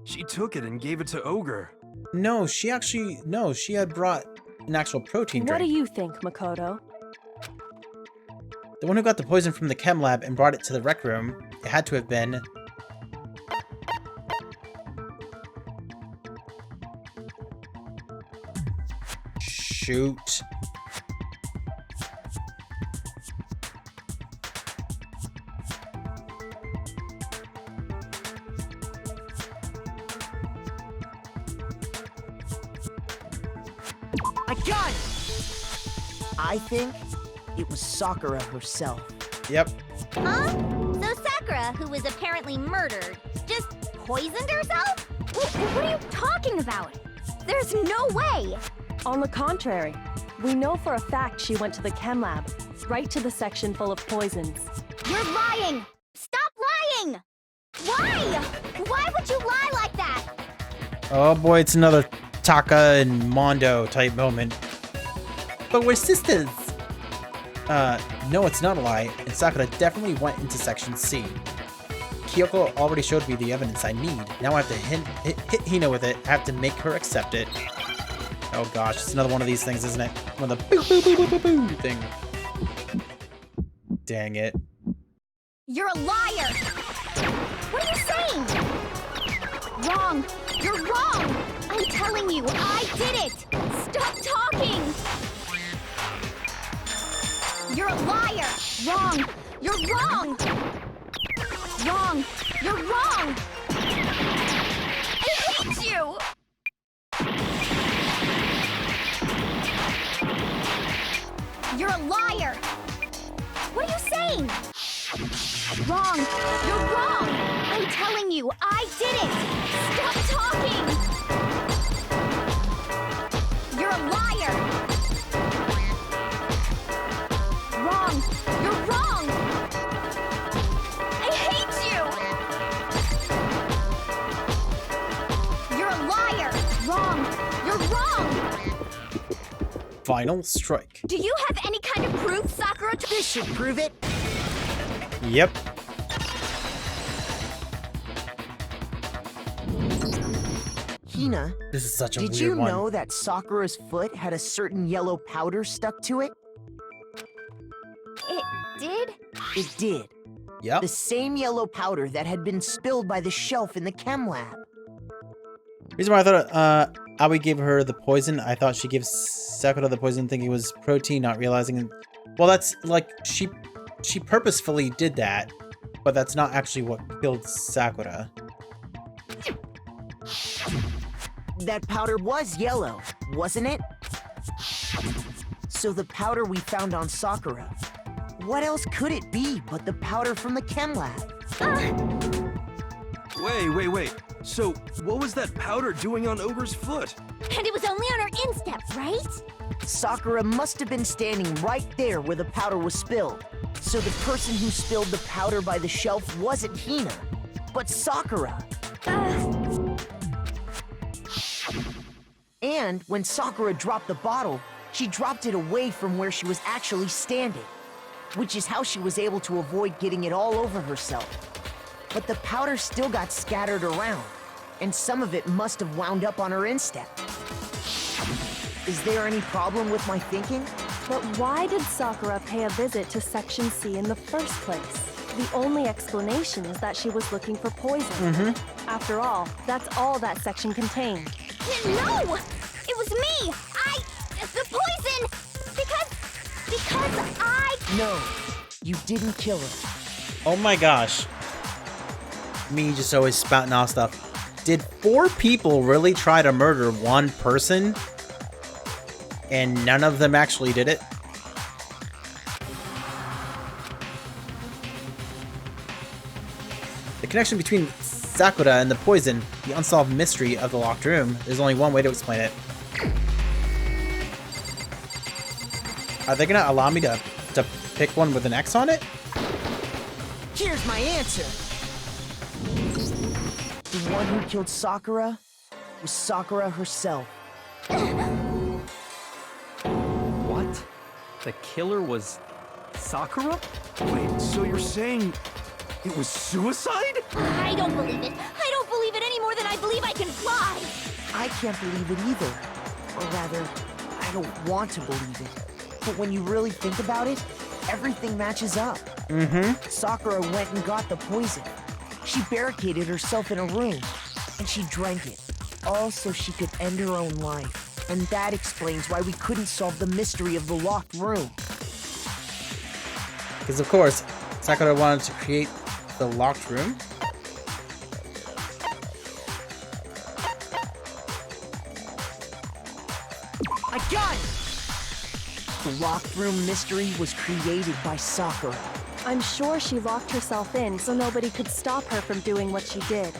She took it and gave it to Ogre. No, she had brought an actual protein What drink. do you think, Makoto? The one who got the poison from the chem lab and brought it to the rec room, it had to have been... Shoot. I got it! I think it was Sakura herself. Yep. Huh? So Sakura, who was apparently murdered, just poisoned herself? What are you talking about? There's no way! On the contrary, we know for a fact she went to the chem lab, right to the section full of poisons. You're lying! Stop lying! Why? Why would you lie like that? Oh boy, it's another Taka and Mondo type moment. But we're sisters! No, it's not a lie, and Sakura definitely went into Section C. Kyoko already showed me the evidence I need. Now I have to hit Hina with it. I have to make her accept it. Oh gosh, it's another one of these things, isn't it? One of the boo boo boo boo boo boo thing. Dang it. You're a liar! What are you saying? Wrong! You're wrong! I'm telling you, I did it! Stop talking! You're a liar! Wrong! You're wrong! Wrong! You're wrong! I hate you! You're a liar! What are you saying? Wrong! You're wrong! I'm telling you, I did it! Stop talking! You're a liar! Wrong! You're wrong! I hate you! You're a liar! Wrong! You're wrong! Final strike. Do you have any kind of proof, Sakura? This should prove it. Yep. Hina, This is such a did weird you one. know that Sakura's foot had a certain yellow powder stuck to it? It did? It did. Yep. The same yellow powder that had been spilled by the shelf in the chem lab. Reason why I thought Aoi gave her the poison, I thought she gives Sakura the poison thinking it was protein, not realizing. Well, that's like she purposefully did that, but that's not actually what killed Sakura. That powder was yellow, wasn't it? So the powder we found on Sakura, what else could it be but the powder from the chem lab? Wait. So, what was that powder doing on Ogre's foot? And it was only on her instep, right? Sakura must have been standing right there where the powder was spilled. So the person who spilled the powder by the shelf wasn't Hina, but Sakura. And when Sakura dropped the bottle, she dropped it away from where she was actually standing, which is how she was able to avoid getting it all over herself. But the powder still got scattered around, and some of it must have wound up on her instep. Is there any problem with my thinking? But why did Sakura pay a visit to Section C in the first place? The only explanation is that she was looking for poison. After all, that's all that section contained. No! It was me! The poison! Because I... No, you didn't kill her. Oh my gosh. Me just always spouting off stuff. Did 4 people really try to murder one person? And none of them actually did it? The connection between Sakura and the poison, the unsolved mystery of the locked room, there's only one way to explain it. Are they gonna allow me to pick one with an X on it? Here's my answer. The one who killed Sakura was Sakura herself. What? The killer was Sakura? Wait, so you're saying it was suicide? I don't believe it. I don't believe it any more than I believe I can fly. I can't believe it either. Or rather, I don't want to believe it. But when you really think about it, everything matches up. Sakura went and got the poison. She barricaded herself in a room, and she drank it, all so she could end her own life. And that explains why we couldn't solve the mystery of the locked room. Because of course, Sakura wanted to create the locked room. I got it! The locked room mystery was created by Sakura. I'm sure she locked herself in so nobody could stop her from doing what she did.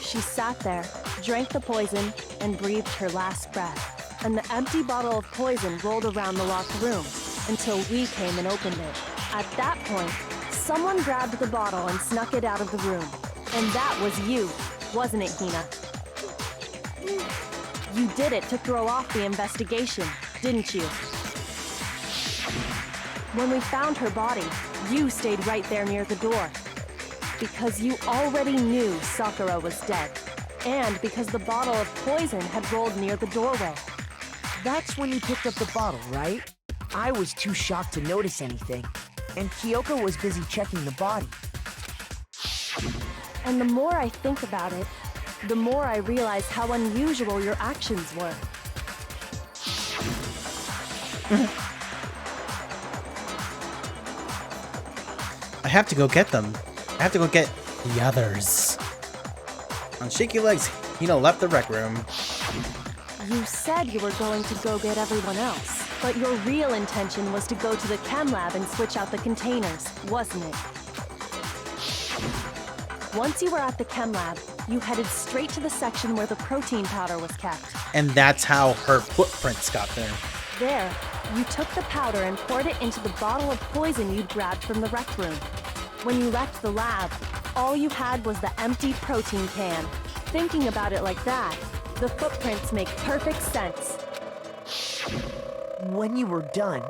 She sat there, drank the poison, and breathed her last breath. And the empty bottle of poison rolled around the locked room until we came and opened it. At that point, someone grabbed the bottle and snuck it out of the room. And that was you, wasn't it, Hina? You did it to throw off the investigation, didn't you? When we found her body, you stayed right there near the door. Because you already knew Sakura was dead. And because the bottle of poison had rolled near the doorway. That's when you picked up the bottle, right? I was too shocked to notice anything, and Kyoko was busy checking the body. And the more I think about it, the more I realize how unusual your actions were. I have to go get them. I have to go get the others. On shaky legs, Hina left the rec room. You said you were going to go get everyone else, but your real intention was to go to the chem lab and switch out the containers, wasn't it? Once you were at the chem lab, you headed straight to the section where the protein powder was kept. And that's how her footprints got there. There, you took the powder and poured it into the bottle of poison you'd grabbed from the rec room. When you left the lab, all you had was the empty protein can. Thinking about it like that, the footprints make perfect sense. When you were done,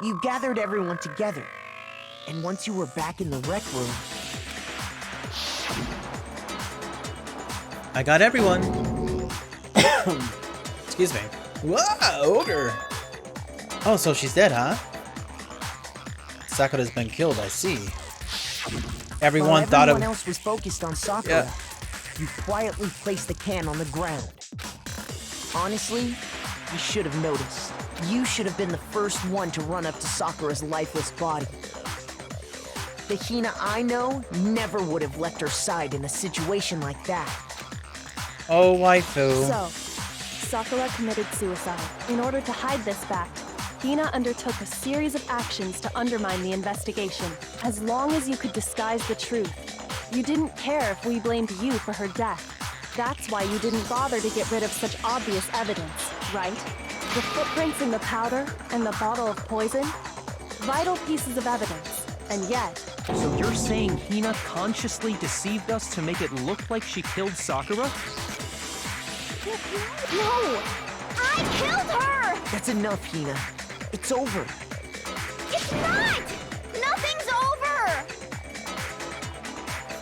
you gathered everyone together. And once you were back in the rec room... I got everyone. Excuse me. Whoa, ogre. Oh, so she's dead, huh? Sakura's been killed, I see. Everyone thought everyone else was focused on Sakura. Yeah. You quietly placed the can on the ground. Honestly, you should have noticed. You should have been the first one to run up to Sakura's lifeless body. The Hina I know never would have left her side in a situation like that. Oh, waifu. So, Sakura committed suicide. In order to hide this fact, Hina undertook a series of actions to undermine the investigation. As long as you could disguise the truth, you didn't care if we blamed you for her death. That's why you didn't bother to get rid of such obvious evidence, right? The footprints in the powder and the bottle of poison? Vital pieces of evidence, and yet... So you're saying Hina consciously deceived us to make it look like she killed Sakura? No! I killed her! That's enough, Hina. It's over. It's not! Nothing's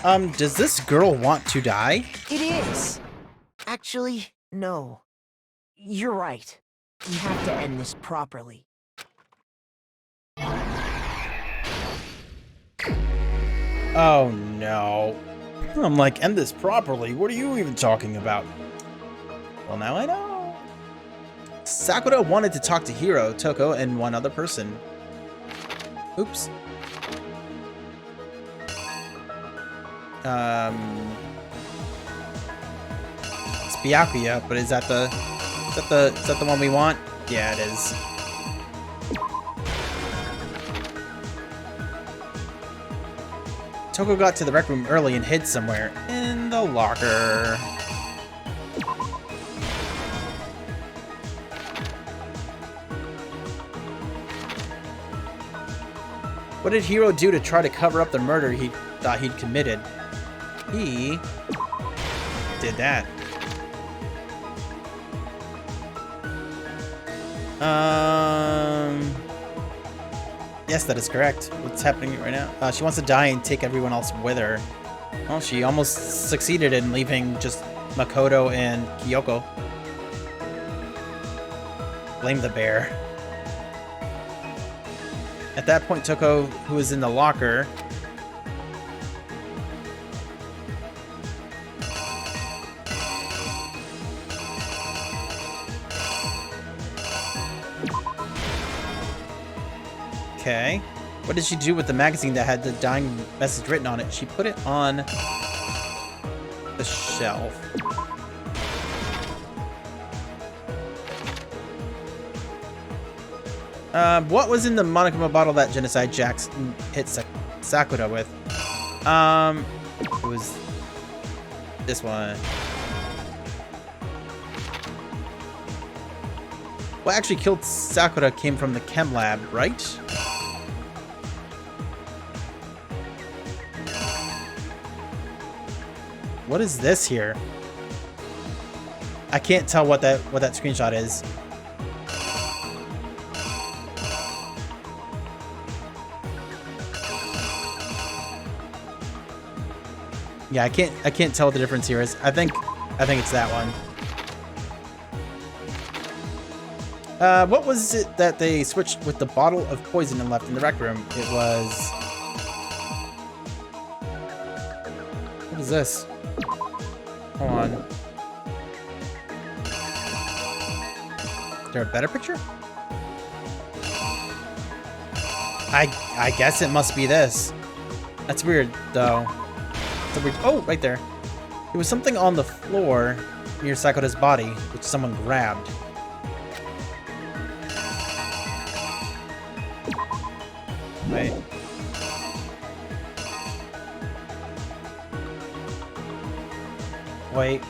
over! Does this girl want to die? It is. Actually, no. You're right. We have to end this properly. Oh no. I'm like, end this properly. What are you even talking about? Well, now I know. Sakura wanted to talk to Hiro, Toko, and one other person. Oops. It's Byakuya, but is that the one we want? Yeah, it is. Toko got to the rec room early and hid somewhere in the locker. What did Hiro do to try to cover up the murder he thought he'd committed? He did that. Yes, that is correct. What's happening right now? She wants to die and take everyone else with her. Well, she almost succeeded in leaving just Makoto and Kyoko. Blame the bear. At that point, Toko, who was in the locker, okay. What did she do with the magazine that had the dying message written on it? She put it on the shelf. What was in the Monokuma bottle that Genocide Jackson hit Sakura with? It was this one. What actually killed Sakura came from the chem lab, right? What is this here? I can't tell what that screenshot is. Yeah, I can't tell what the difference here is. I think it's that one. What was it that they switched with the bottle of poison and left in the rec room? It was... What is this? Hold on. Is there a better picture? I guess it must be this. That's weird, though. Oh, right there. There was something on the floor near Sakura's body, which someone grabbed. Wait. Wait.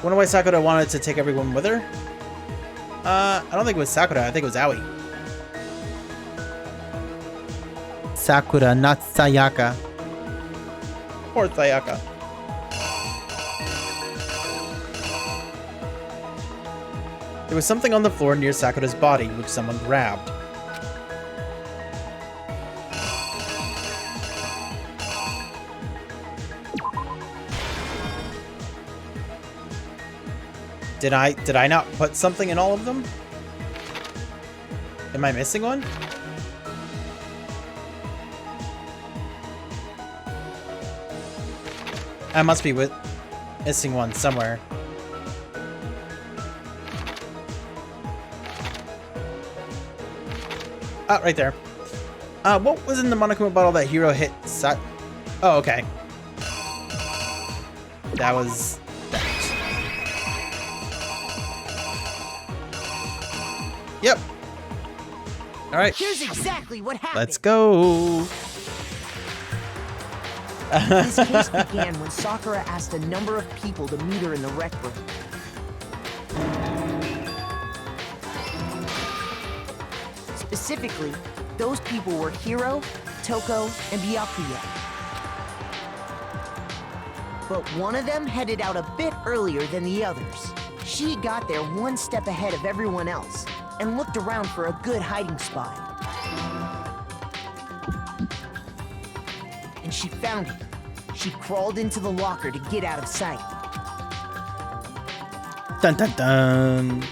Wonder why Sakura wanted to take everyone with her? I don't think it was Sakura. I think it was Aoi. Sakura, not Sayaka. Poor Sayaka. There was something on the floor near Sakura's body, which someone grabbed. Did I not put something in all of them? Am I missing one? I must be missing one somewhere. Ah, right there. What was in the Monokuma bottle that Hiro hit Oh, okay. That was... Yep. Alright. Here's exactly what happened. Let's go. This case began when Sakura asked a number of people to meet her in the rec room. Specifically, those people were Hiro, Toko, and Byakuya. But one of them headed out a bit earlier than the others. She got there one step ahead of everyone else and looked around for a good hiding spot. And she found it. She crawled into the locker to get out of sight. Dun dun dun.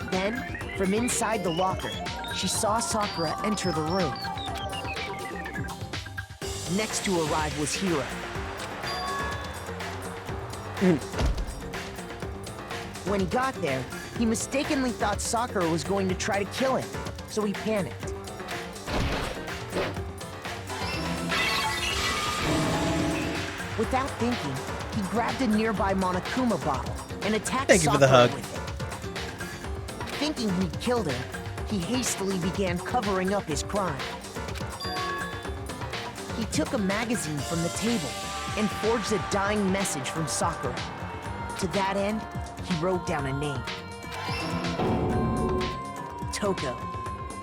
Then, from inside the locker, she saw Sakura enter the room. Next to arrive was Hiro. When he got there, he mistakenly thought Sakura was going to try to kill him, so he panicked. Without thinking, he grabbed a nearby Monokuma bottle and attacked Thank you for Sakura the hug. with it. Thinking he'd killed her, he hastily began covering up his crime. He took a magazine from the table and forged a dying message from Sakura. To that end, he wrote down a name. Toko.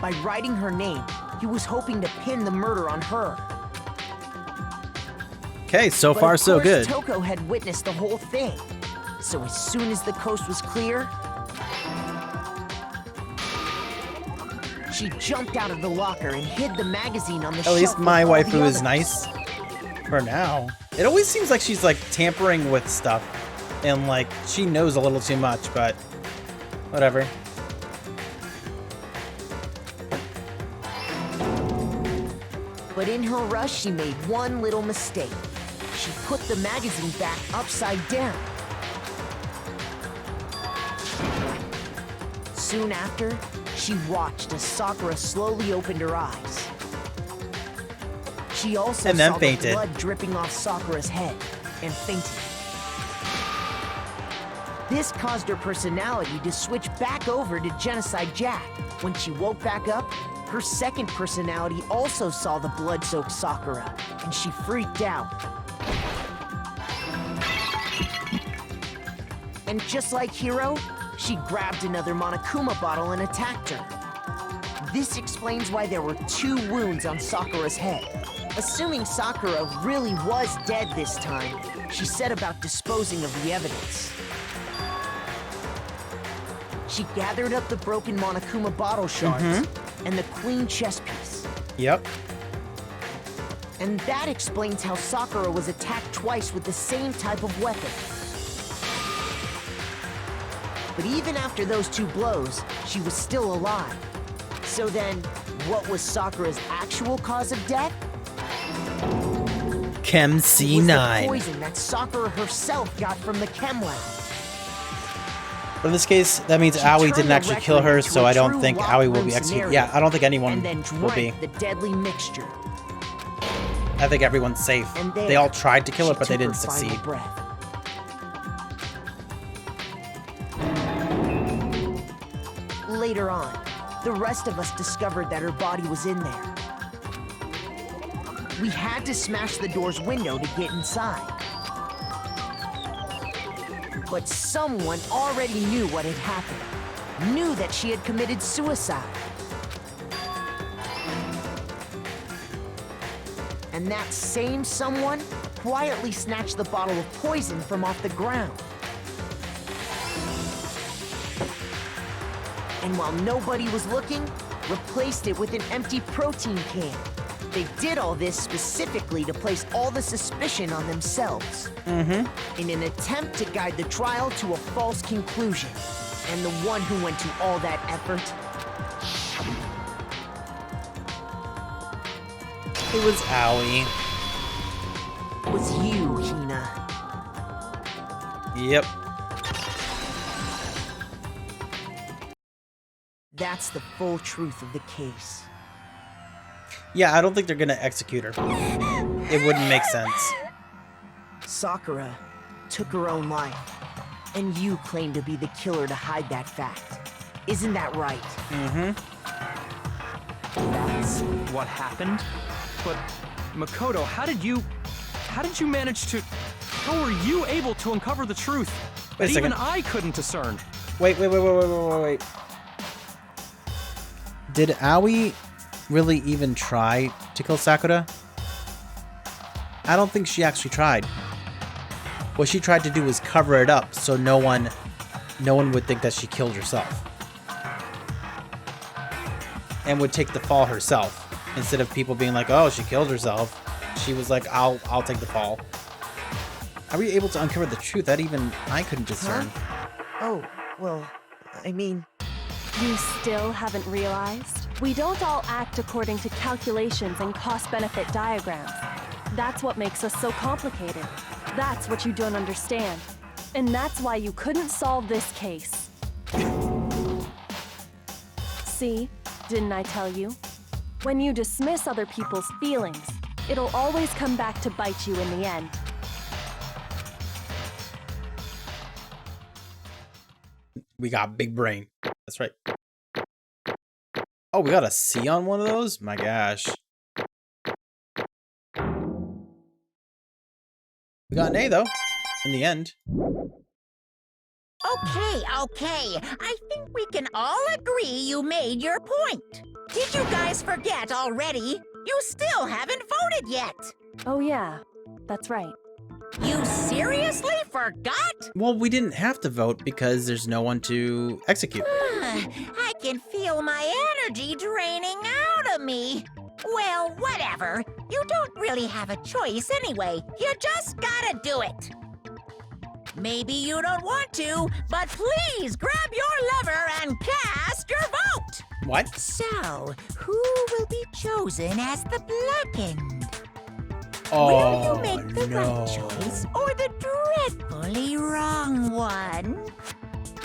By writing her name, he was hoping to pin the murder on her. Okay, so But far of so course, good. Toko had witnessed the whole thing. So as soon as the coast was clear, she jumped out of the locker and hid the magazine on the At shelf. least my with all waifu the is others. nice. For now. It always seems like she's like tampering with stuff. And like she knows a little too much, but whatever. But in her rush, she made one little mistake. She put the magazine back upside down. Soon after, she watched as Sakura slowly opened her eyes. She also And then saw fainted. the blood dripping off Sakura's head and fainted. This caused her personality to switch back over to Genocide Jack. When she woke back up, her second personality also saw the blood-soaked Sakura, and she freaked out. And just like Hiro, she grabbed another Monokuma bottle and attacked her. This explains why there were 2 wounds on Sakura's head. Assuming Sakura really was dead this time, she set about disposing of the evidence. She gathered up the broken Monokuma bottle shards and the queen chess piece. Yep. And that explains how Sakura was attacked twice with the same type of weapon. But even after those 2 blows, she was still alive. So then, what was Sakura's actual cause of death? Chem It was the C9. poison that Sakura herself got from the chem lab. But in this case, that means She Aoi turned didn't the actually Rec kill Room her, into so a I don't true think locked Aoi will room be executed. scenario, Yeah, I don't think anyone and then will be. drank the deadly mixture. I think everyone's safe. And They all tried to kill her, she but they took her didn't final succeed. breath. Later on, the rest of us discovered that her body was in there. We had to smash the door's window to get inside. But someone already knew what had happened. Knew that she had committed suicide. And that same someone quietly snatched the bottle of poison from off the ground. And while nobody was looking, replaced it with an empty protein can. They did all this specifically to place all the suspicion on themselves. In an attempt to guide the trial to a false conclusion. And the one who went to all that effort It was Aoi. was you, Hina. Yep. That's the full truth of the case. Yeah, I don't think they're gonna execute her. It wouldn't make sense. Sakura took her own life, and you claim to be the killer to hide that fact. Isn't that right? That's What happened? But Makoto, how did you manage to? How were you able to uncover the truth Wait that a second. even I couldn't discern? Wait. Did Aoi really even try to kill Sakura? I don't think she actually tried. What she tried to do was cover it up so no one would think that she killed herself. And would take the fall herself. Instead of people being like, oh, she killed herself. She was like, I'll take the fall. How were you able to uncover the truth that even I couldn't discern? oh, well, I mean, You still haven't realized? We don't all act according to calculations and cost-benefit diagrams. That's what makes us so complicated. That's what you don't understand. And that's why you couldn't solve this case. See? Didn't I tell you? When you dismiss other people's feelings, it'll always come back to bite you in the end. We got big brain. That's right. Oh, we got a C on one of those? My gosh. We got an A, though, in the end. Okay. I think we can all agree you made your point. Did you guys forget already? You still haven't voted yet. Oh yeah, that's right. You seriously forgot? Well, we didn't have to vote because there's no one to execute. I can feel my energy draining out of me. Well, whatever. You don't really have a choice anyway. You just gotta do it. Maybe you don't want to, but please grab your lever and cast your vote. What? So, who will be chosen as the blackened? Will Oh, you make the no. right choice or the dreadfully wrong one?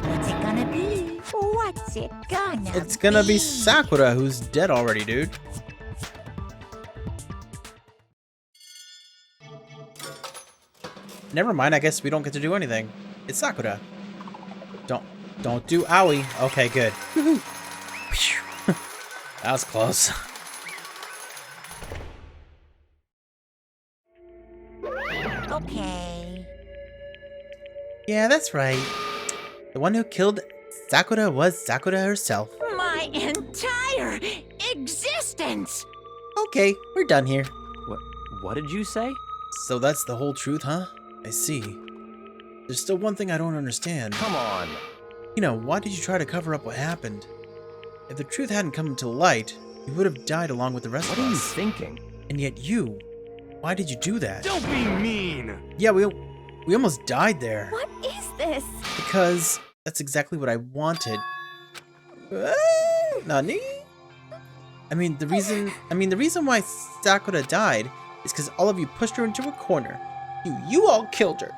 What's it gonna be? What's it gonna be? It's gonna be Sakura, who's dead already, dude. Never mind, I guess we don't get to do anything. It's Sakura. Don't do Aoi. Okay, good. That was close. Okay. Yeah, that's right. The one who killed Sakura was Sakura herself. My entire existence! Okay, we're done here. What did you say? So that's the whole truth, huh? I see. There's still one thing I don't understand. Come on. Why did you try to cover up what happened? If the truth hadn't come to light, you would have died along with the rest What of are you us. thinking? And yet you, why did you do that? Don't be mean! Yeah, we almost died there. What is this? Because that's exactly what I wanted. Nani? The reason why Sakura died is because all of you pushed her into a corner. You all killed her.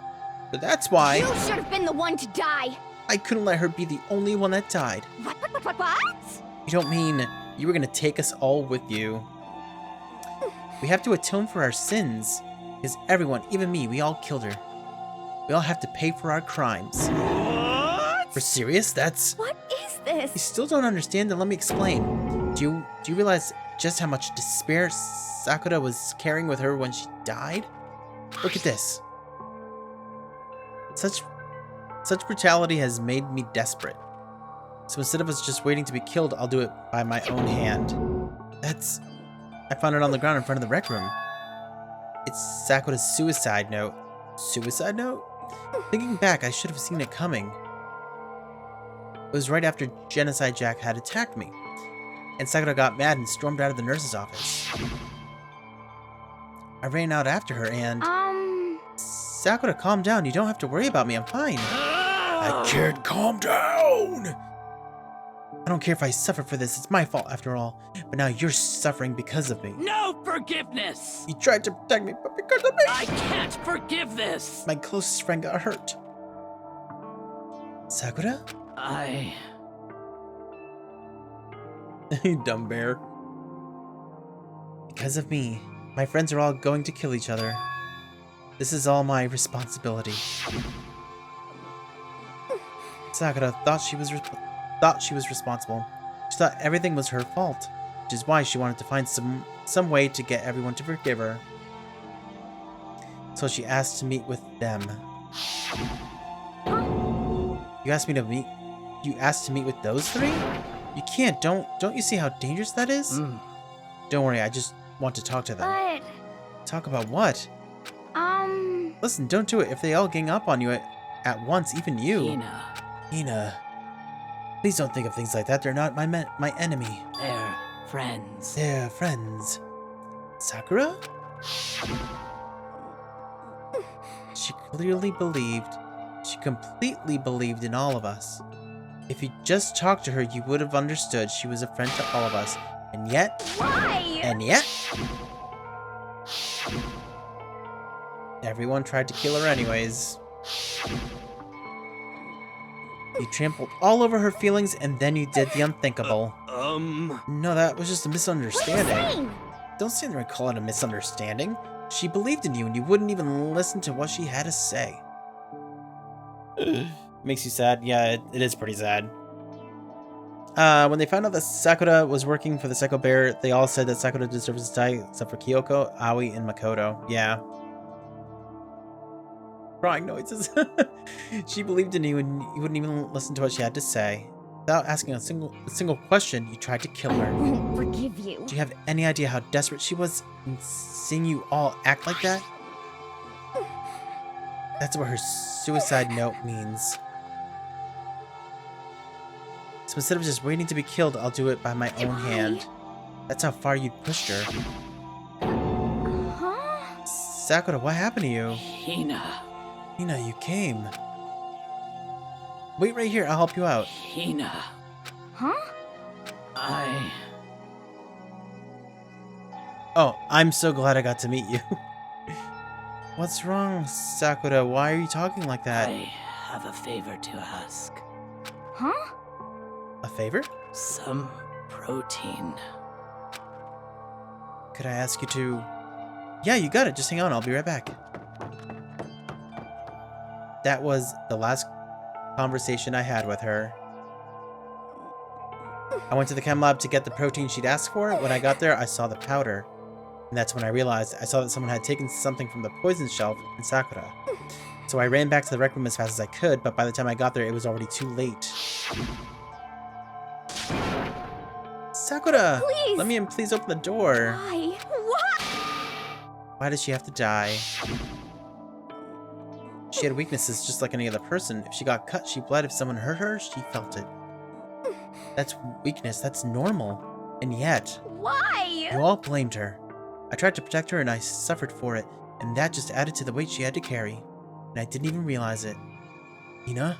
So that's why You should have been the one to die. I couldn't let her be the only one that died. What? You don't mean you were gonna take us all with you? We have to atone for our sins. Because everyone, even me, we all killed her. We all have to pay for our crimes. What? For serious? That's... What is You this? still don't understand? Then let me explain. Do you realize just how much despair Sakura was carrying with her when she died? Look at this. Such brutality has made me desperate. So instead of us just waiting to be killed, I'll do it by my own hand. I found it on the ground in front of the rec room. It's Sakura's suicide note. Suicide note? Thinking back, I should have seen it coming. It was right after Genocide Jack had attacked me, and Sakura got mad and stormed out of the nurse's office. I ran out after her and... Sakura, calm down. You don't have to worry about me. I'm fine. I can't calm down. I don't care if I suffer for this. It's my fault after all. But now you're suffering because of me. No forgiveness! You tried to protect me, but because of me... I can't forgive this! My closest friend got hurt. Sakura? You dumb bear. Because of me, my friends are all going to kill each other. This is all my responsibility. Sakura thought she was responsible. She thought everything was her fault, which is why she wanted to find some way to get everyone to forgive her. So she asked to meet with them. You asked to meet with those three? You can't. Don't you see how dangerous that is? Don't worry, I just want to talk to them. But, Talk about what? Listen, don't do it. If they all gang up on you at once, even you. Hina. Please don't think of things like that. They're not my enemy. They're friends. They're friends. Sakura? She completely believed in all of us. If you just talked to her, you would have understood she was a friend to all of us. And yet... why? And yet... Everyone tried to kill her anyways. You trampled all over her feelings, and then you did the unthinkable. No, that was just a misunderstanding. Don't stand there and call it a misunderstanding. She believed in you, and you wouldn't even listen to what she had to say. Makes you sad? Yeah, it is pretty sad. When they found out that Sakura was working for the Psycho Bear, they all said that Sakura deserves to die, except for Kyoko, Aoi, and Makoto. Yeah. Crying noises. She believed in you, and you wouldn't even listen to what she had to say. Without asking a single question, you tried to kill her. I won't forgive you. Do you have any idea how desperate she was in seeing you all act like that? That's what her suicide note means. So instead of just waiting to be killed, I'll do it by my own hand. That's how far you pushed her. Huh? Sakura, what happened to you? Hina. Hina, you came. Wait right here, I'll help you out. Hina. Huh? Oh, I'm so glad I got to meet you. What's wrong, Sakura? Why are you talking like that? I have a favor to ask. Huh? A favor? Some protein. Could I ask you to... Yeah, you got it. Just hang on. I'll be right back. That was the last conversation I had with her. I went to the chem lab to get the protein she'd asked for. When I got there, I saw the powder. And that's when I realized I saw that someone had taken something from the poison shelf in Sakura. So I ran back to the rec room as fast as I could, but by the time I got there, it was already too late. Sakura! Please! Let me in, please open the door. Why? What? Why does she have to die? She had weaknesses just like any other person. If she got cut, she bled. If someone hurt her, she felt it. That's weakness, that's normal. And yet, Why? you all blamed her. I tried to protect her and I suffered for it, and that just added to the weight she had to carry. And I didn't even realize it. Hina?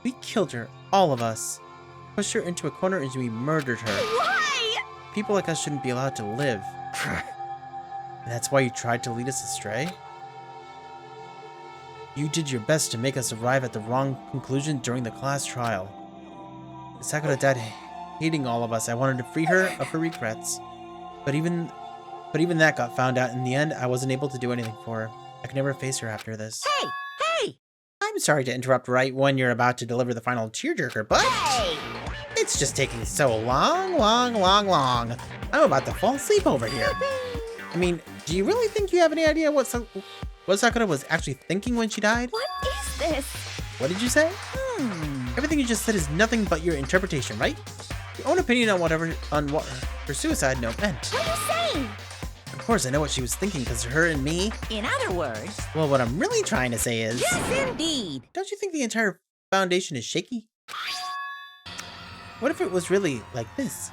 We killed her, all of us. Pushed her into a corner and we murdered her. Why? People like us shouldn't be allowed to live. And that's why you tried to lead us astray? You did your best to make us arrive at the wrong conclusion during the class trial. Sakura died hating all of us. I wanted to free her of her regrets. But even that got found out. In the end, I wasn't able to do anything for her. I could never face her after this. Hey! Hey! I'm sorry to interrupt right when you're about to deliver the final tearjerker, but Hey! it's just taking so long. I'm about to fall asleep over here. I mean, do you really think you have any idea what Sakura was actually thinking when she died? What is this? What did you say? Everything you just said is nothing but your interpretation, right? Your own opinion on what her suicide note meant. What are you saying? Of course, I know what she was thinking, because her and me... In other words, Well, what I'm really trying to say is... yes, indeed. Don't you think the entire foundation is shaky? What if it was really like this?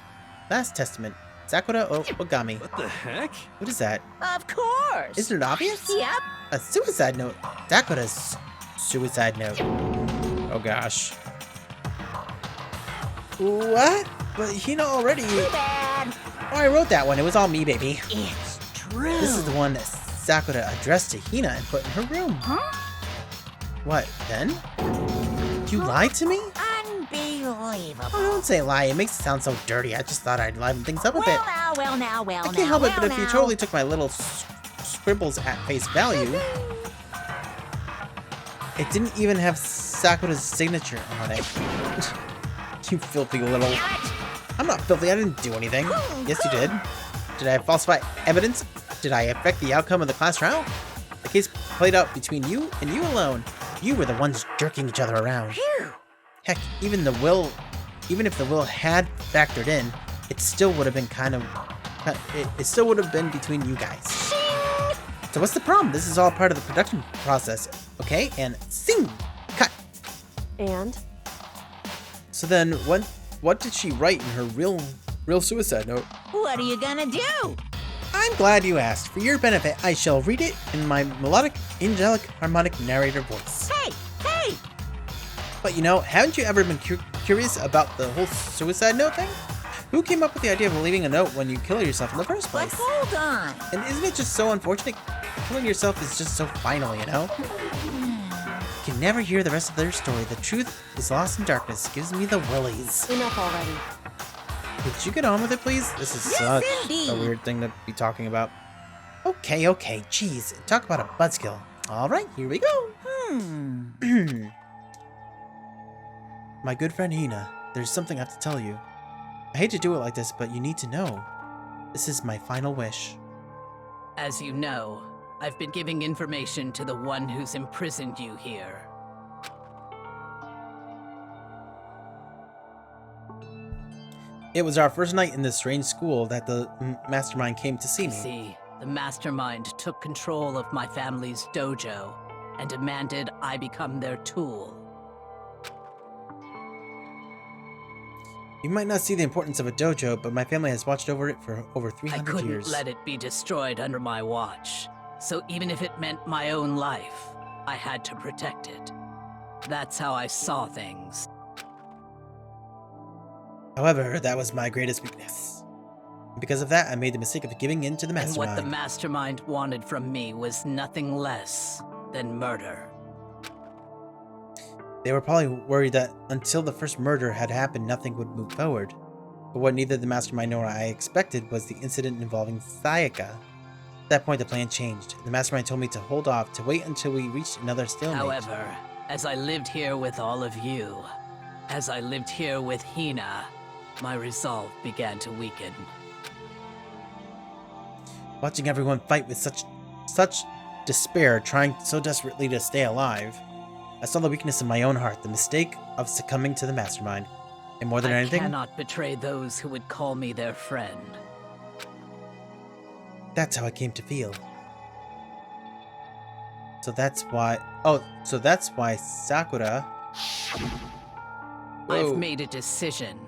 Last Testament, Sakura Ogami. What the heck? What is that? Of course. Isn't it obvious? Yep. A suicide note. Sakura's suicide note. Oh gosh. What? But Hina already... Too bad. Oh, I wrote that one. It was all me, baby. It's true. This is the one that Sakura addressed to Hina and put in her room. Huh? What, then? You lied to me? Unbelievable. Oh, don't say lie. It makes it sound so dirty. I just thought I'd liven things up a bit. Well now. I can't help it, but if you totally took my little scribbles at face value... It didn't even have Sakura's signature on it. You filthy little... I'm not filthy, I didn't do anything. Yes, you did. Did I falsify evidence? Did I affect the outcome of the class trial? The case played out between you and you alone. You were the ones jerking each other around. Heck, even if the will had factored in, it still would have been it still would have been between you guys. So what's the problem? This is all part of the production process, okay? And sing! Cut! And? So then, what did she write in her real suicide note? What are you gonna do? I'm glad you asked. For your benefit, I shall read it in my melodic, angelic, harmonic narrator voice. Hey! But you know, haven't you ever been curious about the whole suicide note thing? Who came up with the idea of leaving a note when you kill yourself in the first But place? hold on. And isn't it just so unfortunate? Killing yourself is just so final, you know? You can never hear the rest of their story. The truth is lost in darkness. Gives me the willies. Enough already. Could you get on with it, please? This is such indeed. a weird thing to be talking about. Okay, jeez. Talk about a buzzkill. Alright, here we go. My good friend Hina, there's something I have to tell you. I hate to do it like this, but you need to know. This is my final wish. As you know, I've been giving information to the one who's imprisoned you here. It was our first night in this strange school that the mastermind came to see me. See, the mastermind took control of my family's dojo and demanded I become their tool. You might not see the importance of a dojo, but my family has watched over it for over 300 I couldn't years. let it be destroyed under my watch. So even if it meant my own life, I had to protect it. That's how I saw things. However, that was my greatest weakness. Because of that, I made the mistake of giving in to the And mastermind. what the mastermind wanted from me was nothing less than murder. They were probably worried that until the first murder had happened, nothing would move forward. But what neither the mastermind nor I expected was the incident involving Sayaka. At that point, the plan changed. The mastermind told me to hold off, to wait until we reached another stalemate. However, as I lived here with all of you, as I lived here with Hina, my resolve began to weaken. Watching everyone fight with such despair, trying so desperately to stay alive. I saw the weakness in my own heart, the mistake of succumbing to the mastermind. And more than anything, I cannot betray those who would call me their friend. that's how I came to feel. So that's why... Oh, so that's why Sakura... Whoa. I've made a decision.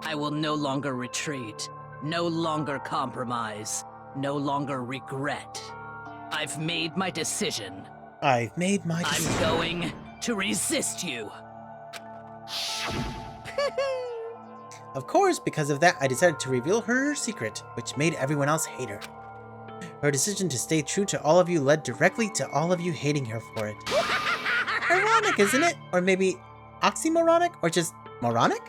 I will no longer retreat, no longer compromise, no longer regret. I've made my decision. I've made my decision. I'm going to resist you. Of course, because of that, I decided to reveal her secret, which made everyone else hate her. Her decision to stay true to all of you led directly to all of you hating her for it. Ironic, isn't it? Or maybe oxymoronic? Or just moronic?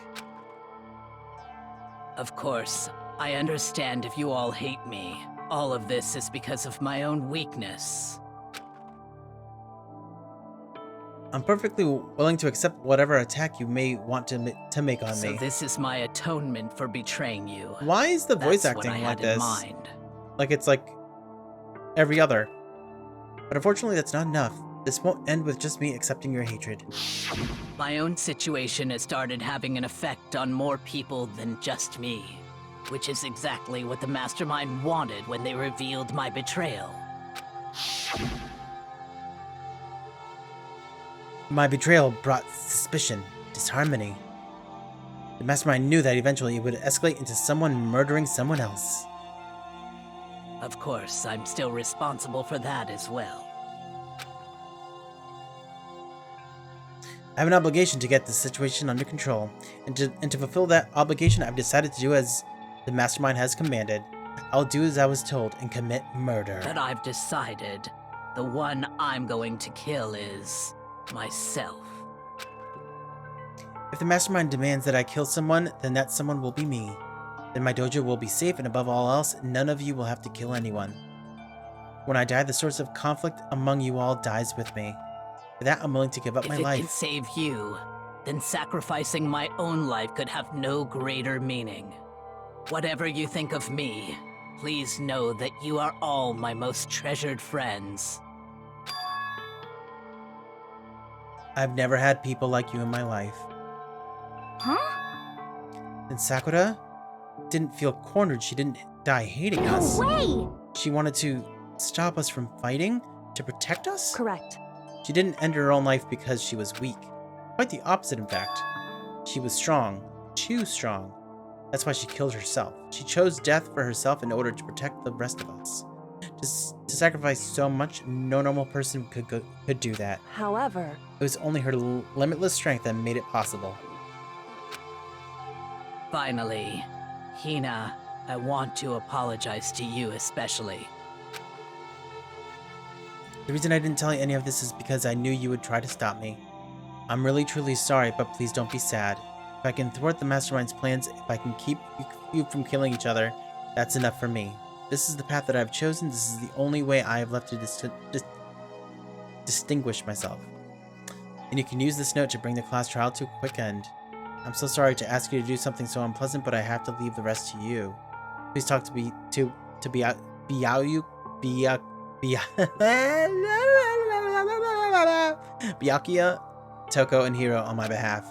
Of course, I understand if you all hate me. All of this is because of my own weakness. I'm perfectly willing to accept whatever attack you may want to make on So me. this is my atonement for betraying you. Why is the voice That's acting what I like had in this? mind. Like it's like every other. But unfortunately, that's not enough. This won't end with just me accepting your hatred. My own situation has started having an effect on more people than just me, which is exactly what the Mastermind wanted when they revealed my betrayal. My betrayal brought suspicion, disharmony. The Mastermind knew that eventually it would escalate into someone murdering someone else. Of course, I'm still responsible for that as well. I have an obligation to get this situation under control, and to fulfill that obligation, I've decided to do as the Mastermind has commanded. I'll do as I was told and commit murder. But I've decided the one I'm going to kill is myself. If the Mastermind demands that I kill someone, then that someone will be me. Then my dojo will be safe, and above all else, none of you will have to kill anyone. When I die, the source of conflict among you all dies with me. For that, I'm willing to give up my If it life. can save you, then sacrificing my own life could have no greater meaning. Whatever you think of me, please know that you are all my most treasured friends. I've never had people like you in my life. Huh? And Sakura didn't feel cornered. She didn't die hating us. No way! She wanted to stop us from fighting, to protect us? Correct. She didn't end her own life because she was weak. Quite the opposite, in fact. She was strong. Too strong. That's why she killed herself. She chose death for herself in order to protect the rest of us. To sacrifice so much, no normal person could do that. However, It was only her limitless strength that made it possible. Finally, Hina, I want to apologize to you especially. The reason I didn't tell you any of this is because I knew you would try to stop me. I'm really truly sorry, but please don't be sad. If I can thwart the Mastermind's plans, if I can keep you from killing each other, that's enough for me. This is the path that I've chosen. This is the only way I have left to distinguish myself. And you can use this note to bring the class trial to a quick end. I'm so sorry to ask you to do something so unpleasant, but I have to leave the rest to you. Please talk to Byakuya, Toko, and Hiro on my behalf.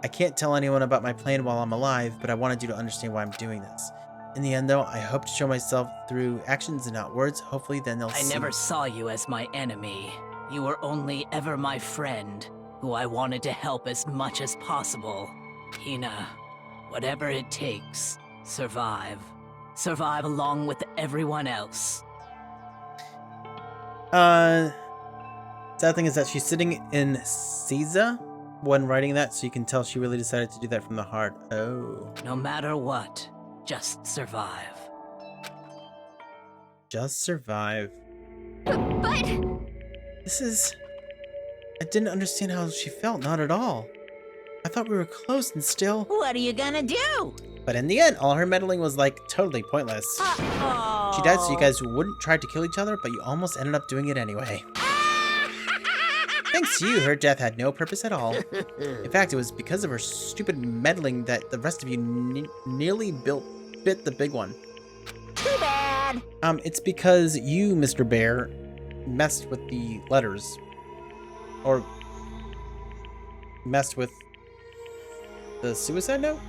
I can't tell anyone about my plan while I'm alive, but I wanted you to understand why I'm doing this. In the end, though, I hope to show myself through actions and not words. Hopefully, then they'll see. I never saw you as my enemy. You were only ever my friend, who I wanted to help as much as possible. Hina, whatever it takes, survive. Survive along with everyone else. Sad thing is that she's sitting in Caesar when writing that, so you can tell she really decided to do that from the heart. Oh. No matter what, just survive. Just survive. But... This is... I didn't understand how she felt, not at all. I thought we were close and still... What are you gonna do? But in the end, all her meddling was, like, totally pointless. Uh-oh. She died so you guys wouldn't try to kill each other, but you almost ended up doing it anyway. Thanks to you, her death had no purpose at all. In fact, it was because of her stupid meddling that the rest of you nearly bit the big one. Too bad. bad? It's because you, Mr. Bear, messed with the letters. Or messed with the suicide note?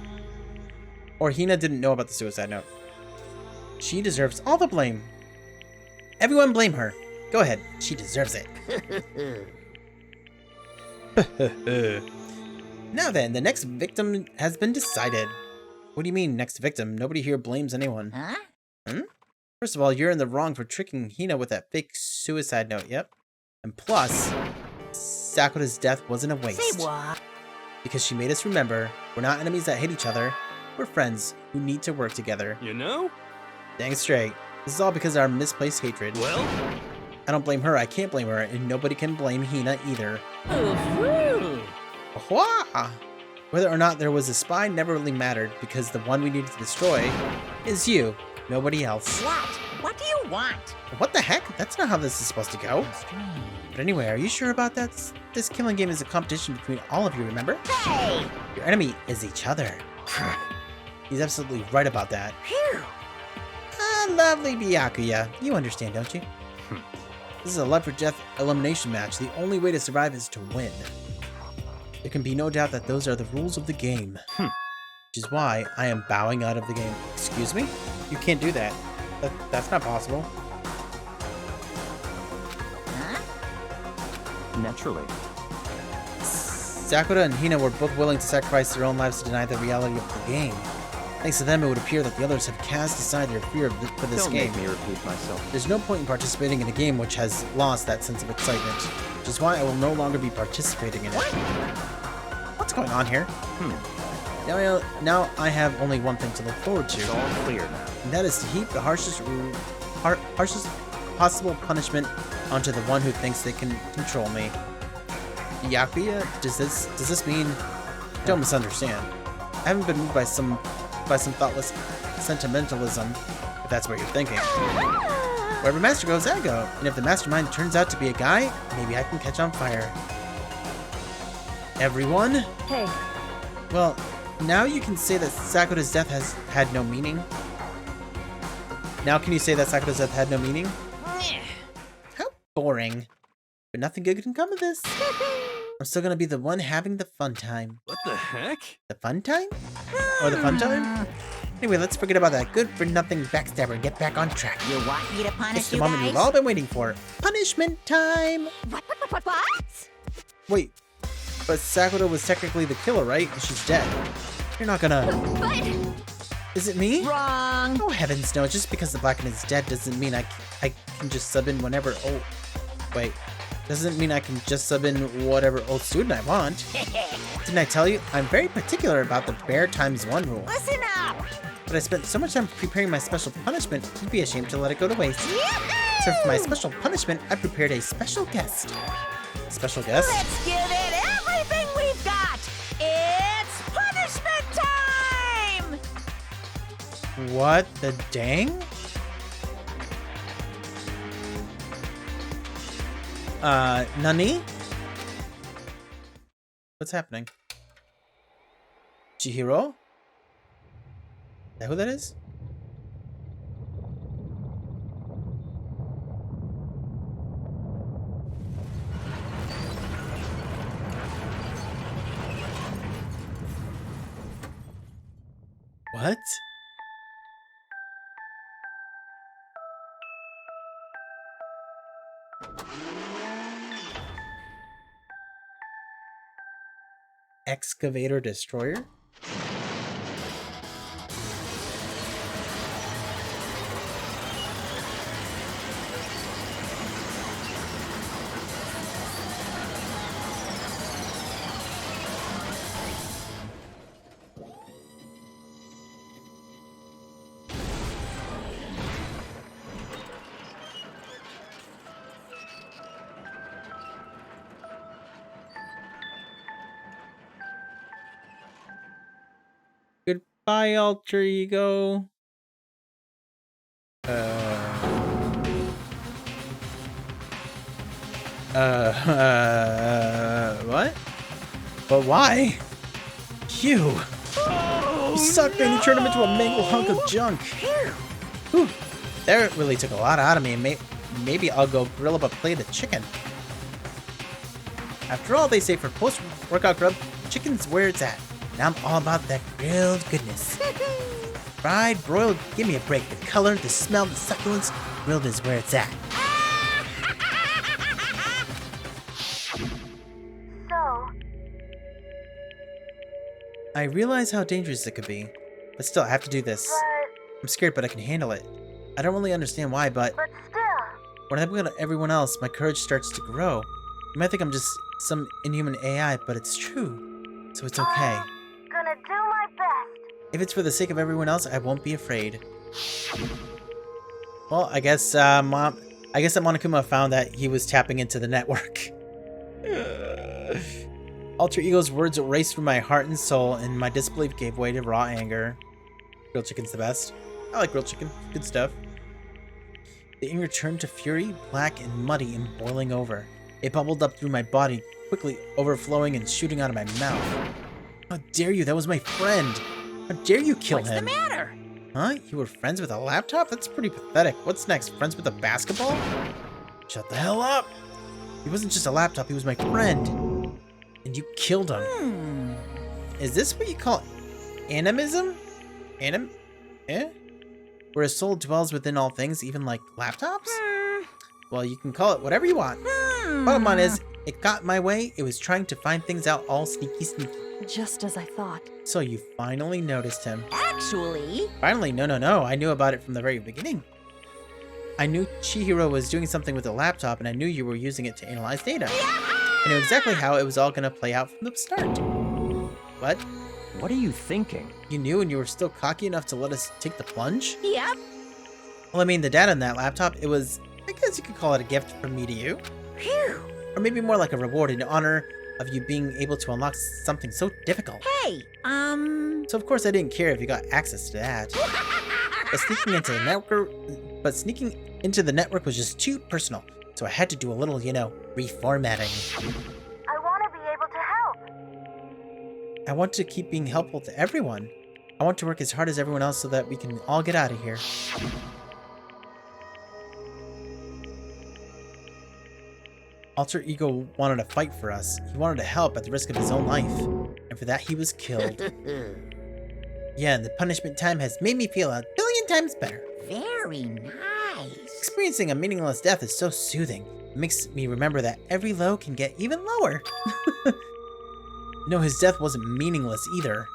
Or Hina didn't know about the suicide note. She deserves all the blame. Everyone blame her. Go ahead. She deserves it. Now then, the next victim has been decided. What do you mean, next victim? Nobody here blames anyone. Huh? First of all, you're in the wrong for tricking Hina with that fake suicide note, yep. And plus, Sakura's death wasn't a waste. Say what? Because she made us remember, we're not enemies that hate each other. We're friends who need to work together. You know? Dang straight. This is all because of our misplaced hatred. Well, I don't blame her, I can't blame her, and nobody can blame Hina either. Wah! Whether or not there was a spy never really mattered, because the one we needed to destroy is you, nobody else. What? What do you want? What the heck? That's not how this is supposed to go. But anyway, are you sure about that? This killing game is a competition between all of you, remember? Hey! Your enemy is each other. He's absolutely right about that. Phew! Lovely Byakuya. You understand, don't you? This is a life or death elimination match. The only way to survive is to win. There can be no doubt that those are the rules of the game. Which is why I am bowing out of the game. Excuse me? You can't do that. That's not possible. Huh? Naturally. Sakura and Hina were both willing to sacrifice their own lives to deny the reality of the game. Thanks to them, it would appear that the others have cast aside their fear for this Don't game. make me repeat myself. There's no point in participating in a game which has lost that sense of excitement, which is why I will no longer be participating in it. What's going on here? Now I have only one thing to look forward to, It's all clear now. and that is to heap the harshest possible punishment onto the one who thinks they can control me. Byakuya, does this mean? Don't misunderstand. I haven't been moved by some thoughtless sentimentalism, if that's what you're thinking. Wherever master goes, I go. And if the mastermind turns out to be a guy, maybe I can catch on fire. Everyone? Hey, Well, now you can say that Sakura's death has had no meaning. Now can you say that Sakura's death had no meaning? How boring. But nothing good can come of this. I'm still gonna be the one having the fun time. what the heck? The fun time? Or the fun time? Anyway, let's forget about that good-for-nothing backstabber and get back on track. You want me to punish It's the you moment guys? we've all been waiting for. Punishment time! What? Wait, but Sakura was technically the killer, right? She's dead. You're not gonna... But Is it me? Wrong. Oh, heavens no. Just because the Blacken is dead doesn't mean I can just sub in whenever... Oh, wait. Doesn't mean I can just sub in whatever old student I want. Didn't I tell you? I'm very particular about the bear times one rule. Listen up. But I spent so much time preparing my special punishment, you'd be ashamed to let it go to waste. So for my special punishment, I prepared a special guest. Special guest? Let's give it everything we've got. It's punishment time. What the dang? Nani? What's happening? Chihiro? Is that who that is? What? Excavator Destroyer? Goodbye, alter ego. What? But why? You! You suck, man. You turned him into a mangled hunk of junk. Whew. That really took a lot out of me, and maybe I'll go grill up a plate of chicken. After all, they say for post-workout grub, chicken's where it's at. And I'm all about that grilled goodness. Fried, broiled, give me a break. The color, the smell, the succulence, grilled is where it's at. I realize how dangerous it could be, but still, I have to do this. I'm scared, but I can handle it. I don't really understand why, but still, when I look at everyone else, my courage starts to grow. You might think I'm just some inhuman AI, but it's true, so it's okay. Gonna do my best. If it's for the sake of everyone else, I won't be afraid. Well, I guess that Monokuma found that he was tapping into the network. Alter Ego's words raced through my heart and soul, and my disbelief gave way to raw anger. Grilled chicken's the best. I like grilled chicken. Good stuff. The anger turned to fury, black and muddy and boiling over. It bubbled up through my body, quickly overflowing and shooting out of my mouth. How dare you? That was my friend. How dare you kill him? What's the matter? Huh? You were friends with a laptop? That's pretty pathetic. What's next? Friends with a basketball? Shut the hell up. He wasn't just a laptop, he was my friend. And you killed him. Is this what you call animism? Where a soul dwells within all things, even like laptops? Well, you can call it whatever you want. Bottom line is, it got my way. It was trying to find things out all sneaky. Just as I thought. So you finally noticed him. Actually... Finally, no. I knew about it from the very beginning. I knew Chihiro was doing something with the laptop, and I knew you were using it to analyze data. I knew exactly how it was all going to play out from the start. What? What are you thinking? You knew and you were still cocky enough to let us take the plunge? Yep. Well, I mean, the data on that laptop, it was, I guess you could call it a gift from me to you. Phew. Or maybe more like a reward in honor of you being able to unlock something so difficult. Hey, So of course I didn't care if you got access to that. But sneaking into the network was just too personal. So I had to do a little, reformatting. I want to be able to help. I want to keep being helpful to everyone. I want to work as hard as everyone else so that we can all get out of here. Alter Ego wanted to fight for us. He wanted to help at the risk of his own life. And for that, he was killed. Yeah, and the punishment time has made me feel 1,000,000,000 times better. very nice. Experiencing a meaningless death is so soothing. It makes me remember that every low can get even lower. No, his death wasn't meaningless either.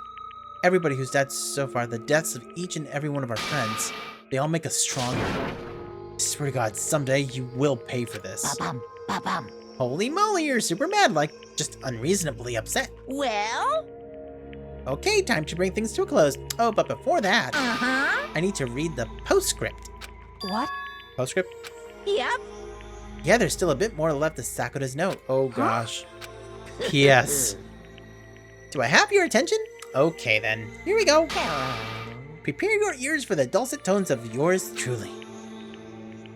Everybody who's died so far, the deaths of each and every one of our friends, they all make us stronger. I swear to God, someday you will pay for this. Ba-bum, ba-bum. Holy moly, you're super mad, like, just unreasonably upset. Well? Okay, time to bring things to a close. Oh, but before that, Uh-huh. I need to read the postscript. What? Postscript? Yep. Yeah, there's still a bit more left of Sakura's note. Oh gosh. P.S. Do I have your attention? Okay then, here we go. Prepare your ears for the dulcet tones of yours truly.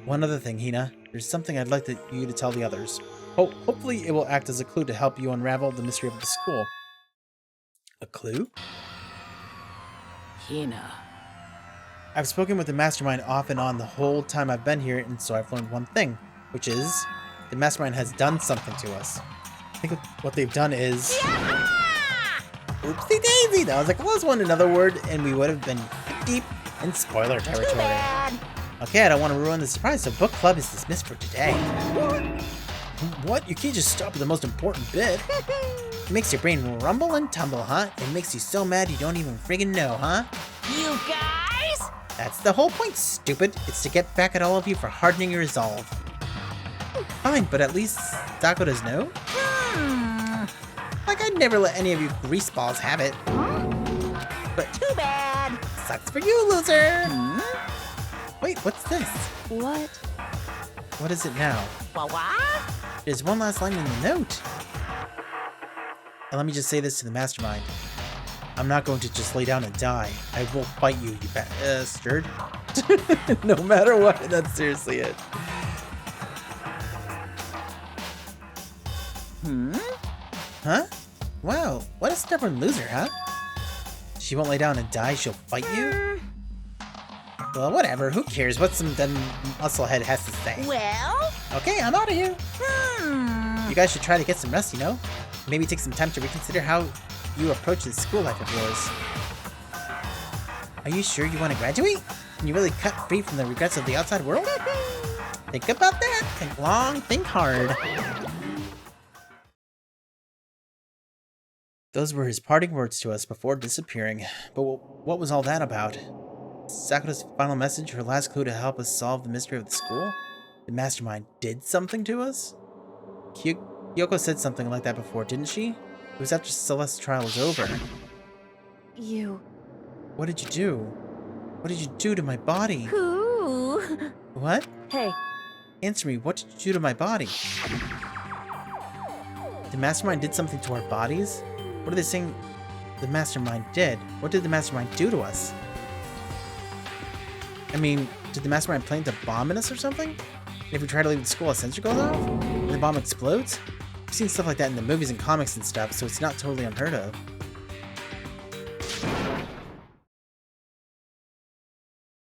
One other thing, Hina. There's something I'd like you to tell the others. Hopefully it will act as a clue to help you unravel the mystery of the school. A clue? Hina. I've spoken with the Mastermind off and on the whole time I've been here, and so I've learned one thing, which is the Mastermind has done something to us. I think what they've done is... Oopsie daisy! That was a close one, another word, and we would have been deep in spoiler territory. Okay, I don't want to ruin the surprise, so book club is dismissed for today. What? You can't just stop at the most important bit. It makes your brain rumble and tumble, huh? It makes you so mad you don't even friggin' know, huh? You guys? That's the whole point, stupid. It's to get back at all of you for hardening your resolve. Fine, but at least Sakura's know? Like, I'd never let any of you greaseballs have it. But Too bad. sucks for you, loser! Wait, what's this? What? What is it now? What? There's one last line in the note. And let me just say this to the Mastermind. I'm not going to just lay down and die. I will fight you, you bastard. No matter what, that's seriously it. Huh? Wow, what a stubborn loser, huh? She won't lay down and die, she'll fight you? Well, whatever. Who cares what some dumb musclehead has to say? Well? Okay, I'm out of here. You guys should try to get some rest, you know? Maybe take some time to reconsider how you approach this school life of yours. Are you sure you want to graduate? Can you really cut free from the regrets of the outside world? Think about that. Think long, think hard. Those were his parting words to us before disappearing. But what was all that about? Sakura's final message, her last clue to help us solve the mystery of the school? The mastermind did something to us? Kyoko said something like that before, didn't she? It was after Celeste's trial was over. You... What did you do? What did you do to my body? Ooh. What? Hey, Answer me, what did you do to my body? The mastermind did something to our bodies? What are they saying the mastermind did? What did the mastermind do to us? I mean, did the mastermind plan to bomb in us or something? And if we try to leave the school, a sensor goes off? And the bomb explodes? I've seen stuff like that in the movies and comics and stuff, so it's not totally unheard of.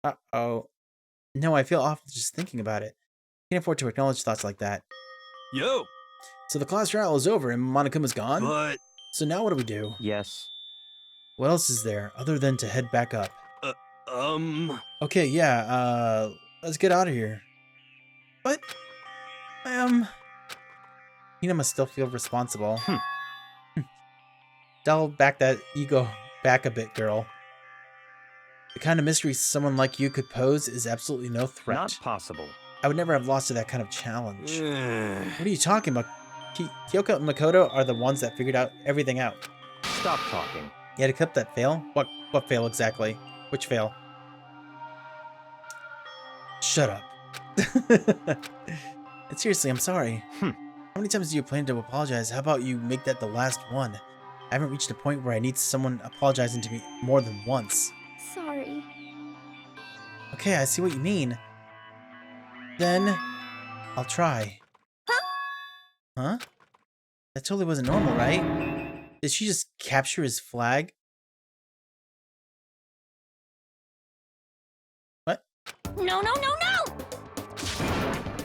Uh-oh. No, I feel awful just thinking about it. Can't afford to acknowledge thoughts like that. Yo, So the class trial is over and Monokuma's gone? but So now what do we do? Yes. What else is there other than to head back up? Okay, yeah, let's get out of here. But, Hina must still feel responsible. Dial back that ego back a bit, girl. The kind of mystery someone like you could pose is absolutely no threat. Not possible. I would never have lost to that kind of challenge. What are you talking about? Kyoko and Makoto are the ones that figured everything out. Stop talking. You had to clip that fail? What fail exactly? Which fail? Shut up. And seriously, I'm sorry. How many times do you plan to apologize? How about you make that the last one? I haven't reached a point where I need someone apologizing to me more than once. sorry. Okay, I see what you mean. Then, I'll try. Huh? That totally wasn't normal, right? Did she just capture his flag? What? No, no, no, no!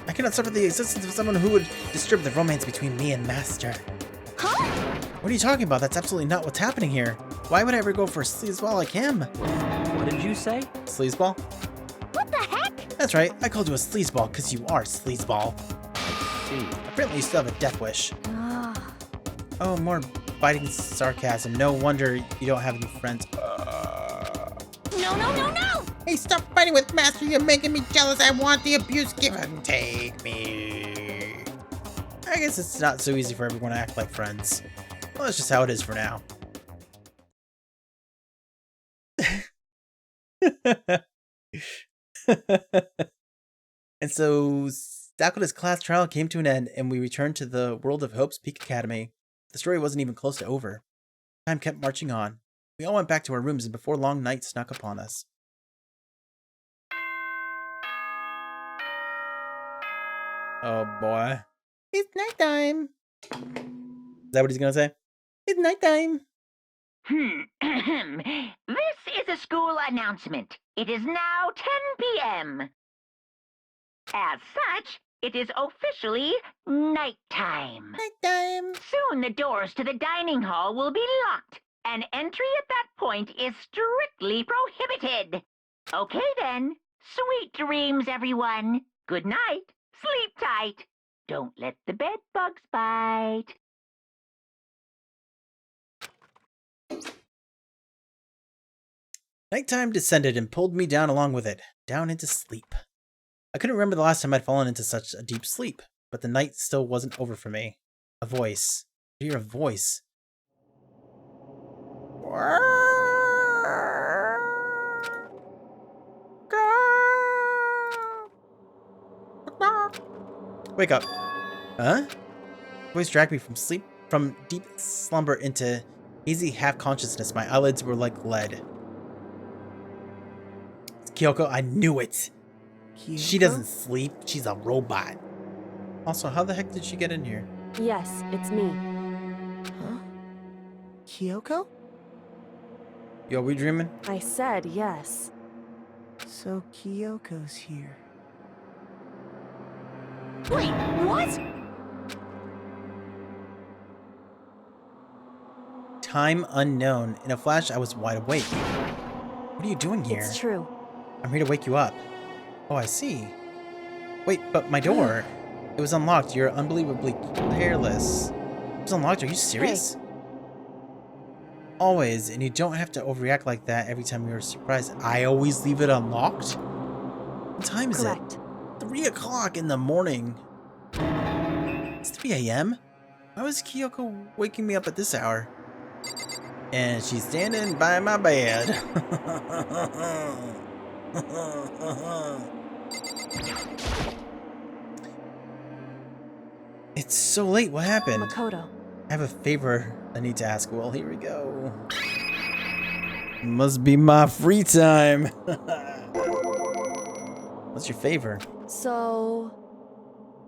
I cannot suffer the existence of someone who would disturb the romance between me and Master. Huh? What are you talking about? That's absolutely not what's happening here. Why would I ever go for a sleazeball like him? What did you say? Sleazeball? What the heck? That's right, I called you a sleazeball because you are sleazeball. See. Apparently you still have a death wish. Ah, Oh, more biting sarcasm. No wonder you don't have any friends. No, no, no, no! Hey, stop fighting with Master. You're making me jealous. I want the abuse. Give and take me. I guess it's not so easy for everyone to act like friends. Well, that's just how it is for now. And so Sakura's class trial came to an end, and we returned to the world of Hope's Peak Academy. The story wasn't even close to over. Time kept marching on. We all went back to our rooms, and before long, night snuck upon us. Oh boy. It's nighttime. Is that what he's gonna say? It's nighttime. This is a school announcement. It is now 10 p.m. As such, it is officially nighttime. Nighttime. Soon the doors to the dining hall will be locked, and entry at that point is strictly prohibited. Okay then. Sweet dreams, everyone. Good night. Sleep tight. Don't let the bed bugs bite. Nighttime descended and pulled me down along with it, down into sleep. I couldn't remember the last time I'd fallen into such a deep sleep, but the night still wasn't over for me. A voice. I hear a voice. Wake up. Huh? The voice dragged me from deep slumber into hazy half-consciousness. My eyelids were like lead. Kyoko, I knew it. Kyoko? She doesn't sleep. She's a robot. Also, how the heck did she get in here? yes, it's me. Huh? Kyoko? Yo, we dreaming? I said yes. So Kyoko's here. Wait, what? Time unknown. In a flash, I was wide awake. What are you doing here? It's true. I'm here to wake you up. Oh, I see. Wait, but my door. It was unlocked. You're unbelievably careless. It was unlocked. Are you serious? Hey. Always, and you don't have to overreact like that every time you're surprised. I always leave it unlocked? What time is Correct. it? 3 o'clock in the morning. It's 3 a.m.? Why was Kyoko waking me up at this hour? And she's standing by my bed. It's so late. What happened? Makoto. I have a favor I need to ask. Well, here we go. Must be my free time. What's your favor? So...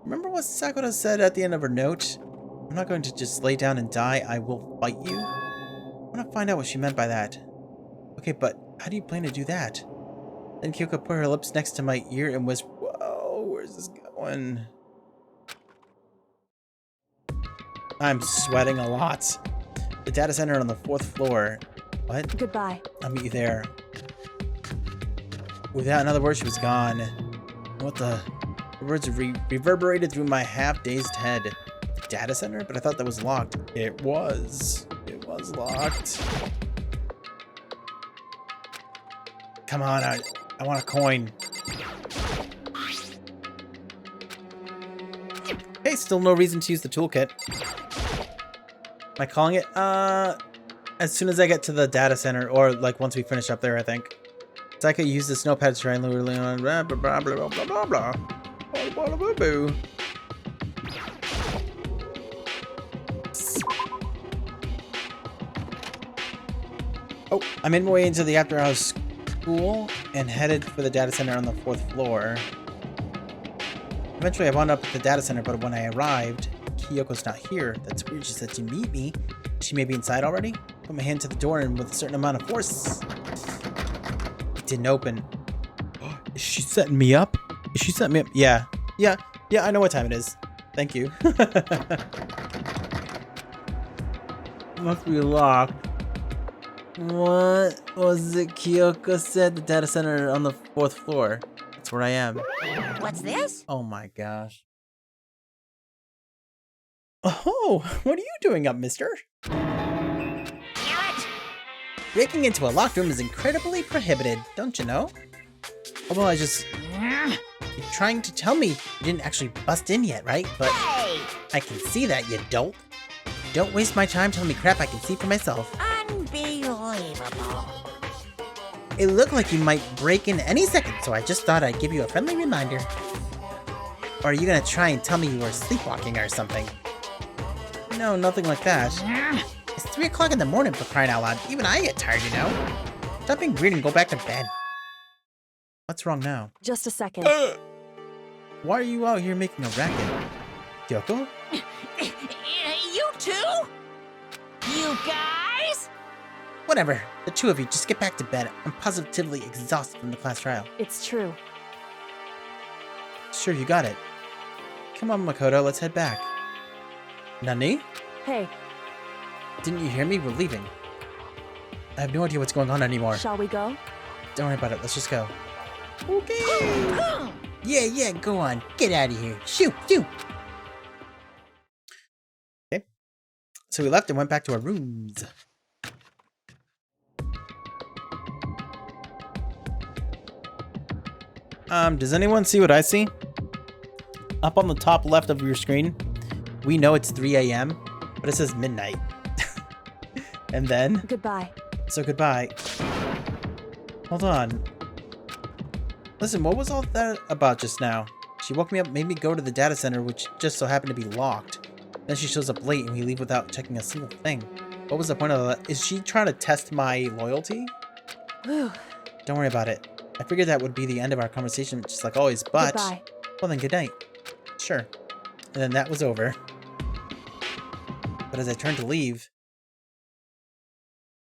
Remember what Sakura said at the end of her note? I'm not going to just lay down and die. I will fight you. I want to find out what she meant by that. Okay, but how do you plan to do that? Then Kyoko put her lips next to my ear and whispered, whoa, where's this going? I'm sweating a lot. The data center on the 4th floor. What? Goodbye. I'll meet you there. Without another word, she was gone. What the? The words reverberated through my half-dazed head. The data center? But I thought that was locked. It was. It was locked. Come on, I want a coin. Hey, still no reason to use the toolkit. Am I calling it? As soon as I get to the data center, or like once we finish up there, I think. So I could use the snowpad to try and lure on blah blah blah blah blah blah blah. Blah blah blah. Oh, I'm in my way into the after-hours school and headed for the data center on the 4th floor. Eventually, I wound up at the data center, but when I arrived, Kyoko's not here. That's weird. She said to meet me. She may be inside already. Put my hand to the door and with a certain amount of force, it didn't open. Is she setting me up? Is she setting me up? Yeah. Yeah, I know what time it is. Thank you. Must be locked. What was it Kyoko said? The data center on the 4th floor. That's where I am. What's this? Oh my gosh. Oh, what are you doing up, mister? Breaking into a locked room is incredibly prohibited, don't you know? Although you're trying to tell me you didn't actually bust in yet, right? But Hey! I can see that, you dolt. Don't waste my time telling me crap I can see for myself. Unbelievable. It looked like you might break in any second, so I just thought I'd give you a friendly reminder. Or are you gonna try and tell me you were sleepwalking or something? No, nothing like that. It's 3 o'clock in the morning, for crying out loud. Even I get tired, you know? Stop being greedy and go back to bed. What's wrong now? Just a second. Why are you out here making a racket? Kyoko? You too? You guys? Whatever. The two of you, just get back to bed. I'm positively exhausted from the class trial. It's true. Sure, you got it. Come on, Makoto, let's head back. Nani? Hey, Didn't you hear me? We're leaving. I have no idea what's going on anymore. shall we go? Don't worry about it. Let's just go. Okay. Yeah, go on. Get out of here. Shoot. Okay. So we left and went back to our rooms. Does anyone see what I see? Up on the top left of your screen, we know it's 3 a.m., but it says midnight. And then... Goodbye. So goodbye. Hold on. Listen, what was all that about just now? She woke me up, made me go to the data center, which just so happened to be locked. Then she shows up late and we leave without checking a single thing. What was the point of that? Is she trying to test my loyalty? Whew. Don't worry about it. I figured that would be the end of our conversation, just like always, but... Goodbye. Well then, good night. Sure. And then that was over. But as I turned to leave...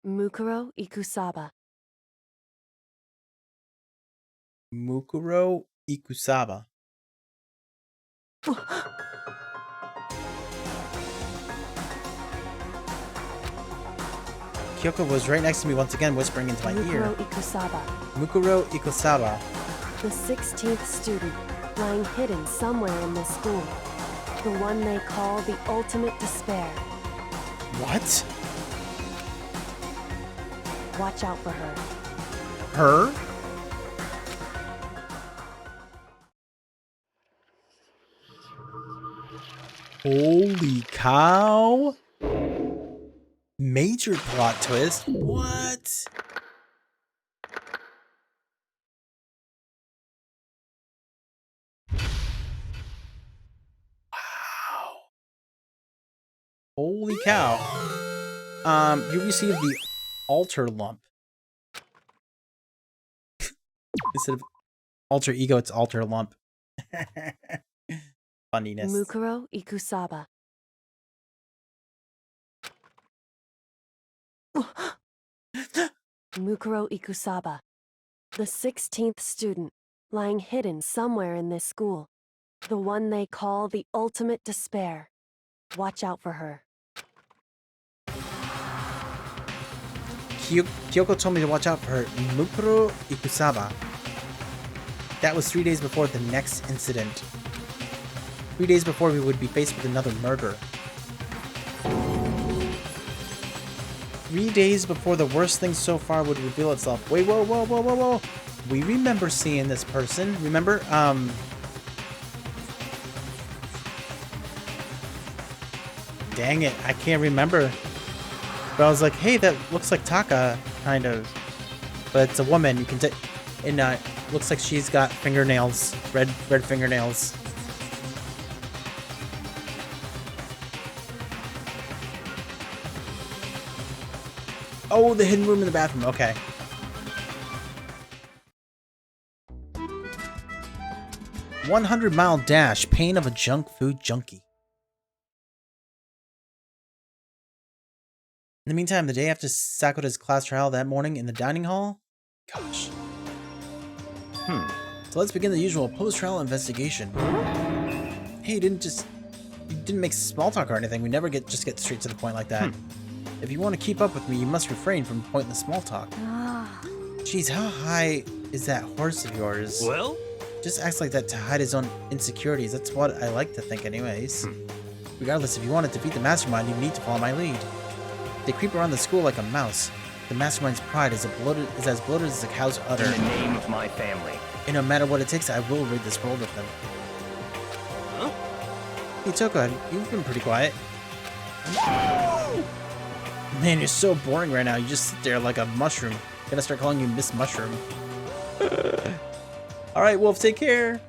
Mukuro Ikusaba. Mukuro Ikusaba. Kyoko was right next to me once again, whispering into my ear. Mukuro Ikusaba, Mukuro Ikusaba. the 16th student, lying hidden somewhere in this school. The one they call the ultimate despair. What? Watch out for her. Her? Holy cow! Major plot twist. What? Wow. Holy cow. You received the alter lump. Instead of alter ego, it's alter lump. Funniness. Mukuro Ikusaba. Mukuro Ikusaba, the 16th student, lying hidden somewhere in this school. The one they call the ultimate despair. Watch out for her. Kyoko told me to watch out for her. Mukuro Ikusaba. That was 3 days before the next incident. 3 days before we would be faced with another murder. 3 days before the worst thing so far would reveal itself. Wait, whoa, whoa, whoa, whoa, whoa. We remember seeing this person. Remember? Dang it, I can't remember. But I was like, hey, that looks like Taka, kind of. But it's a woman. You can take, and looks like she's got fingernails, red fingernails. Oh, the hidden room in the bathroom. Okay. "100-mile dash. Pain of a junk food junkie." In the meantime, the day after Sakura's class trial that morning in the dining hall? Gosh. So let's begin the usual post-trial investigation. Hey, you didn't make small talk or anything. We never get straight to the point like that. If you want to keep up with me, you must refrain from pointless small talk. Jeez, how high is that horse of yours? Well? Just acts like that to hide his own insecurities. That's what I like to think anyways. Regardless, if you want to defeat the mastermind, you need to follow my lead. They creep around the school like a mouse. The mastermind's pride is as bloated as a cow's udder. In the name of my family. And no matter what it takes, I will rid this world of them. Huh? Hey, Toka, you've been pretty quiet. Man, you're so boring right now. You just sit there like a mushroom. Gonna start calling you Miss Mushroom. Alright, Wolf, take care.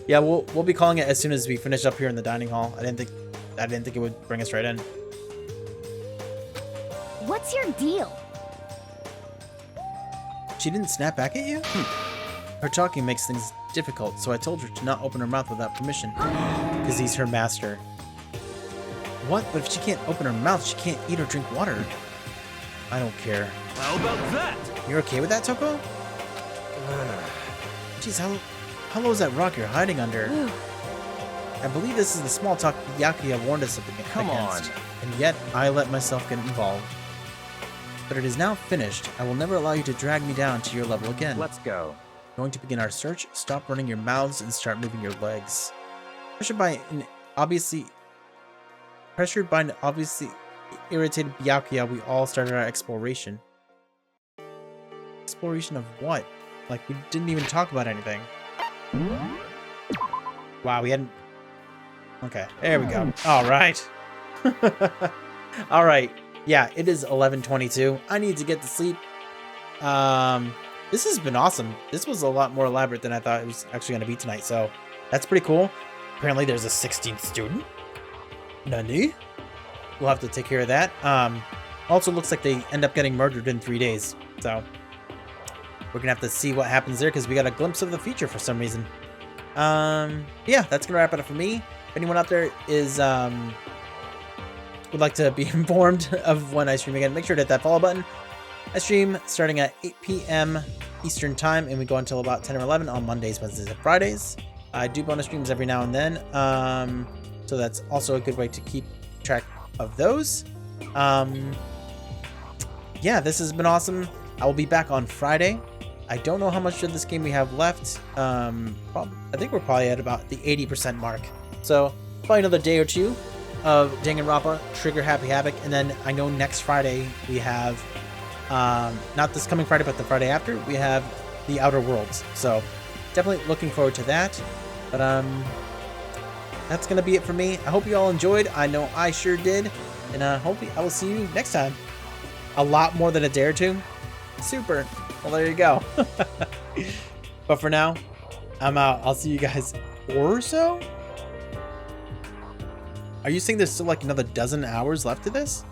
Yeah, we'll be calling it as soon as we finish up here in the dining hall. I didn't think it would bring us right in. What's your deal? She didn't snap back at you? Her talking makes things difficult, so I told her to not open her mouth without permission. Because he's her master. What? But if she can't open her mouth, she can't eat or drink water. I don't care. How about that? You're okay with that, Toko? Jeez, how low is that rock you're hiding under? I believe this is the small talk Byakuya warned us against. Come on. And yet, I let myself get involved. But it is now finished. I will never allow you to drag me down to your level again. Let's go. Going to begin our search. Stop running your mouths and start moving your legs. Pressured by an obviously irritated Byakuya, we all started our exploration. Exploration of what? Like, we didn't even talk about anything. Wow, we hadn't... Okay, there we go. Alright. Alright. Yeah, it is 11:22. I need to get to sleep. This has been awesome. This was a lot more elaborate than I thought it was actually going to be tonight, so that's pretty cool. Apparently there's a 16th student. Nani? We'll have to take care of that. Also looks like they end up getting murdered in 3 days, so we're gonna have to see what happens there because we got a glimpse of the future for some reason. Yeah, that's gonna wrap it up for me. If anyone out there is would like to be informed of when I stream again, make sure to hit that follow button. I stream starting at 8 p.m. Eastern time, and we go until about 10 or 11 on Mondays, Wednesdays, and Fridays. I do bonus streams every now and then, so that's also a good way to keep track of those. Yeah, this has been awesome. I will be back on Friday. I don't know how much of this game we have left. I think we're probably at about the 80% mark. So probably another day or two of Danganronpa, Trigger Happy Havoc, and then I know next Friday we have, not this coming Friday, but the Friday after, we have The Outer Worlds. So definitely looking forward to that. But that's gonna be it for me. I hope you all enjoyed. I know I sure did, and hopefully I will see you next time. A lot more than a day or two. Super. Well, there you go. But for now, I'm out. I'll see you guys or so. Are you saying there's still like another dozen hours left to this?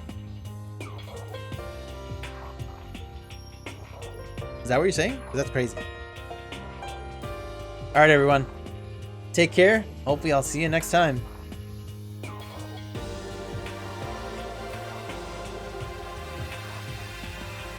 Is that what you're saying? 'Cause that's crazy. All right, everyone. Take care. Hopefully I'll see you next time.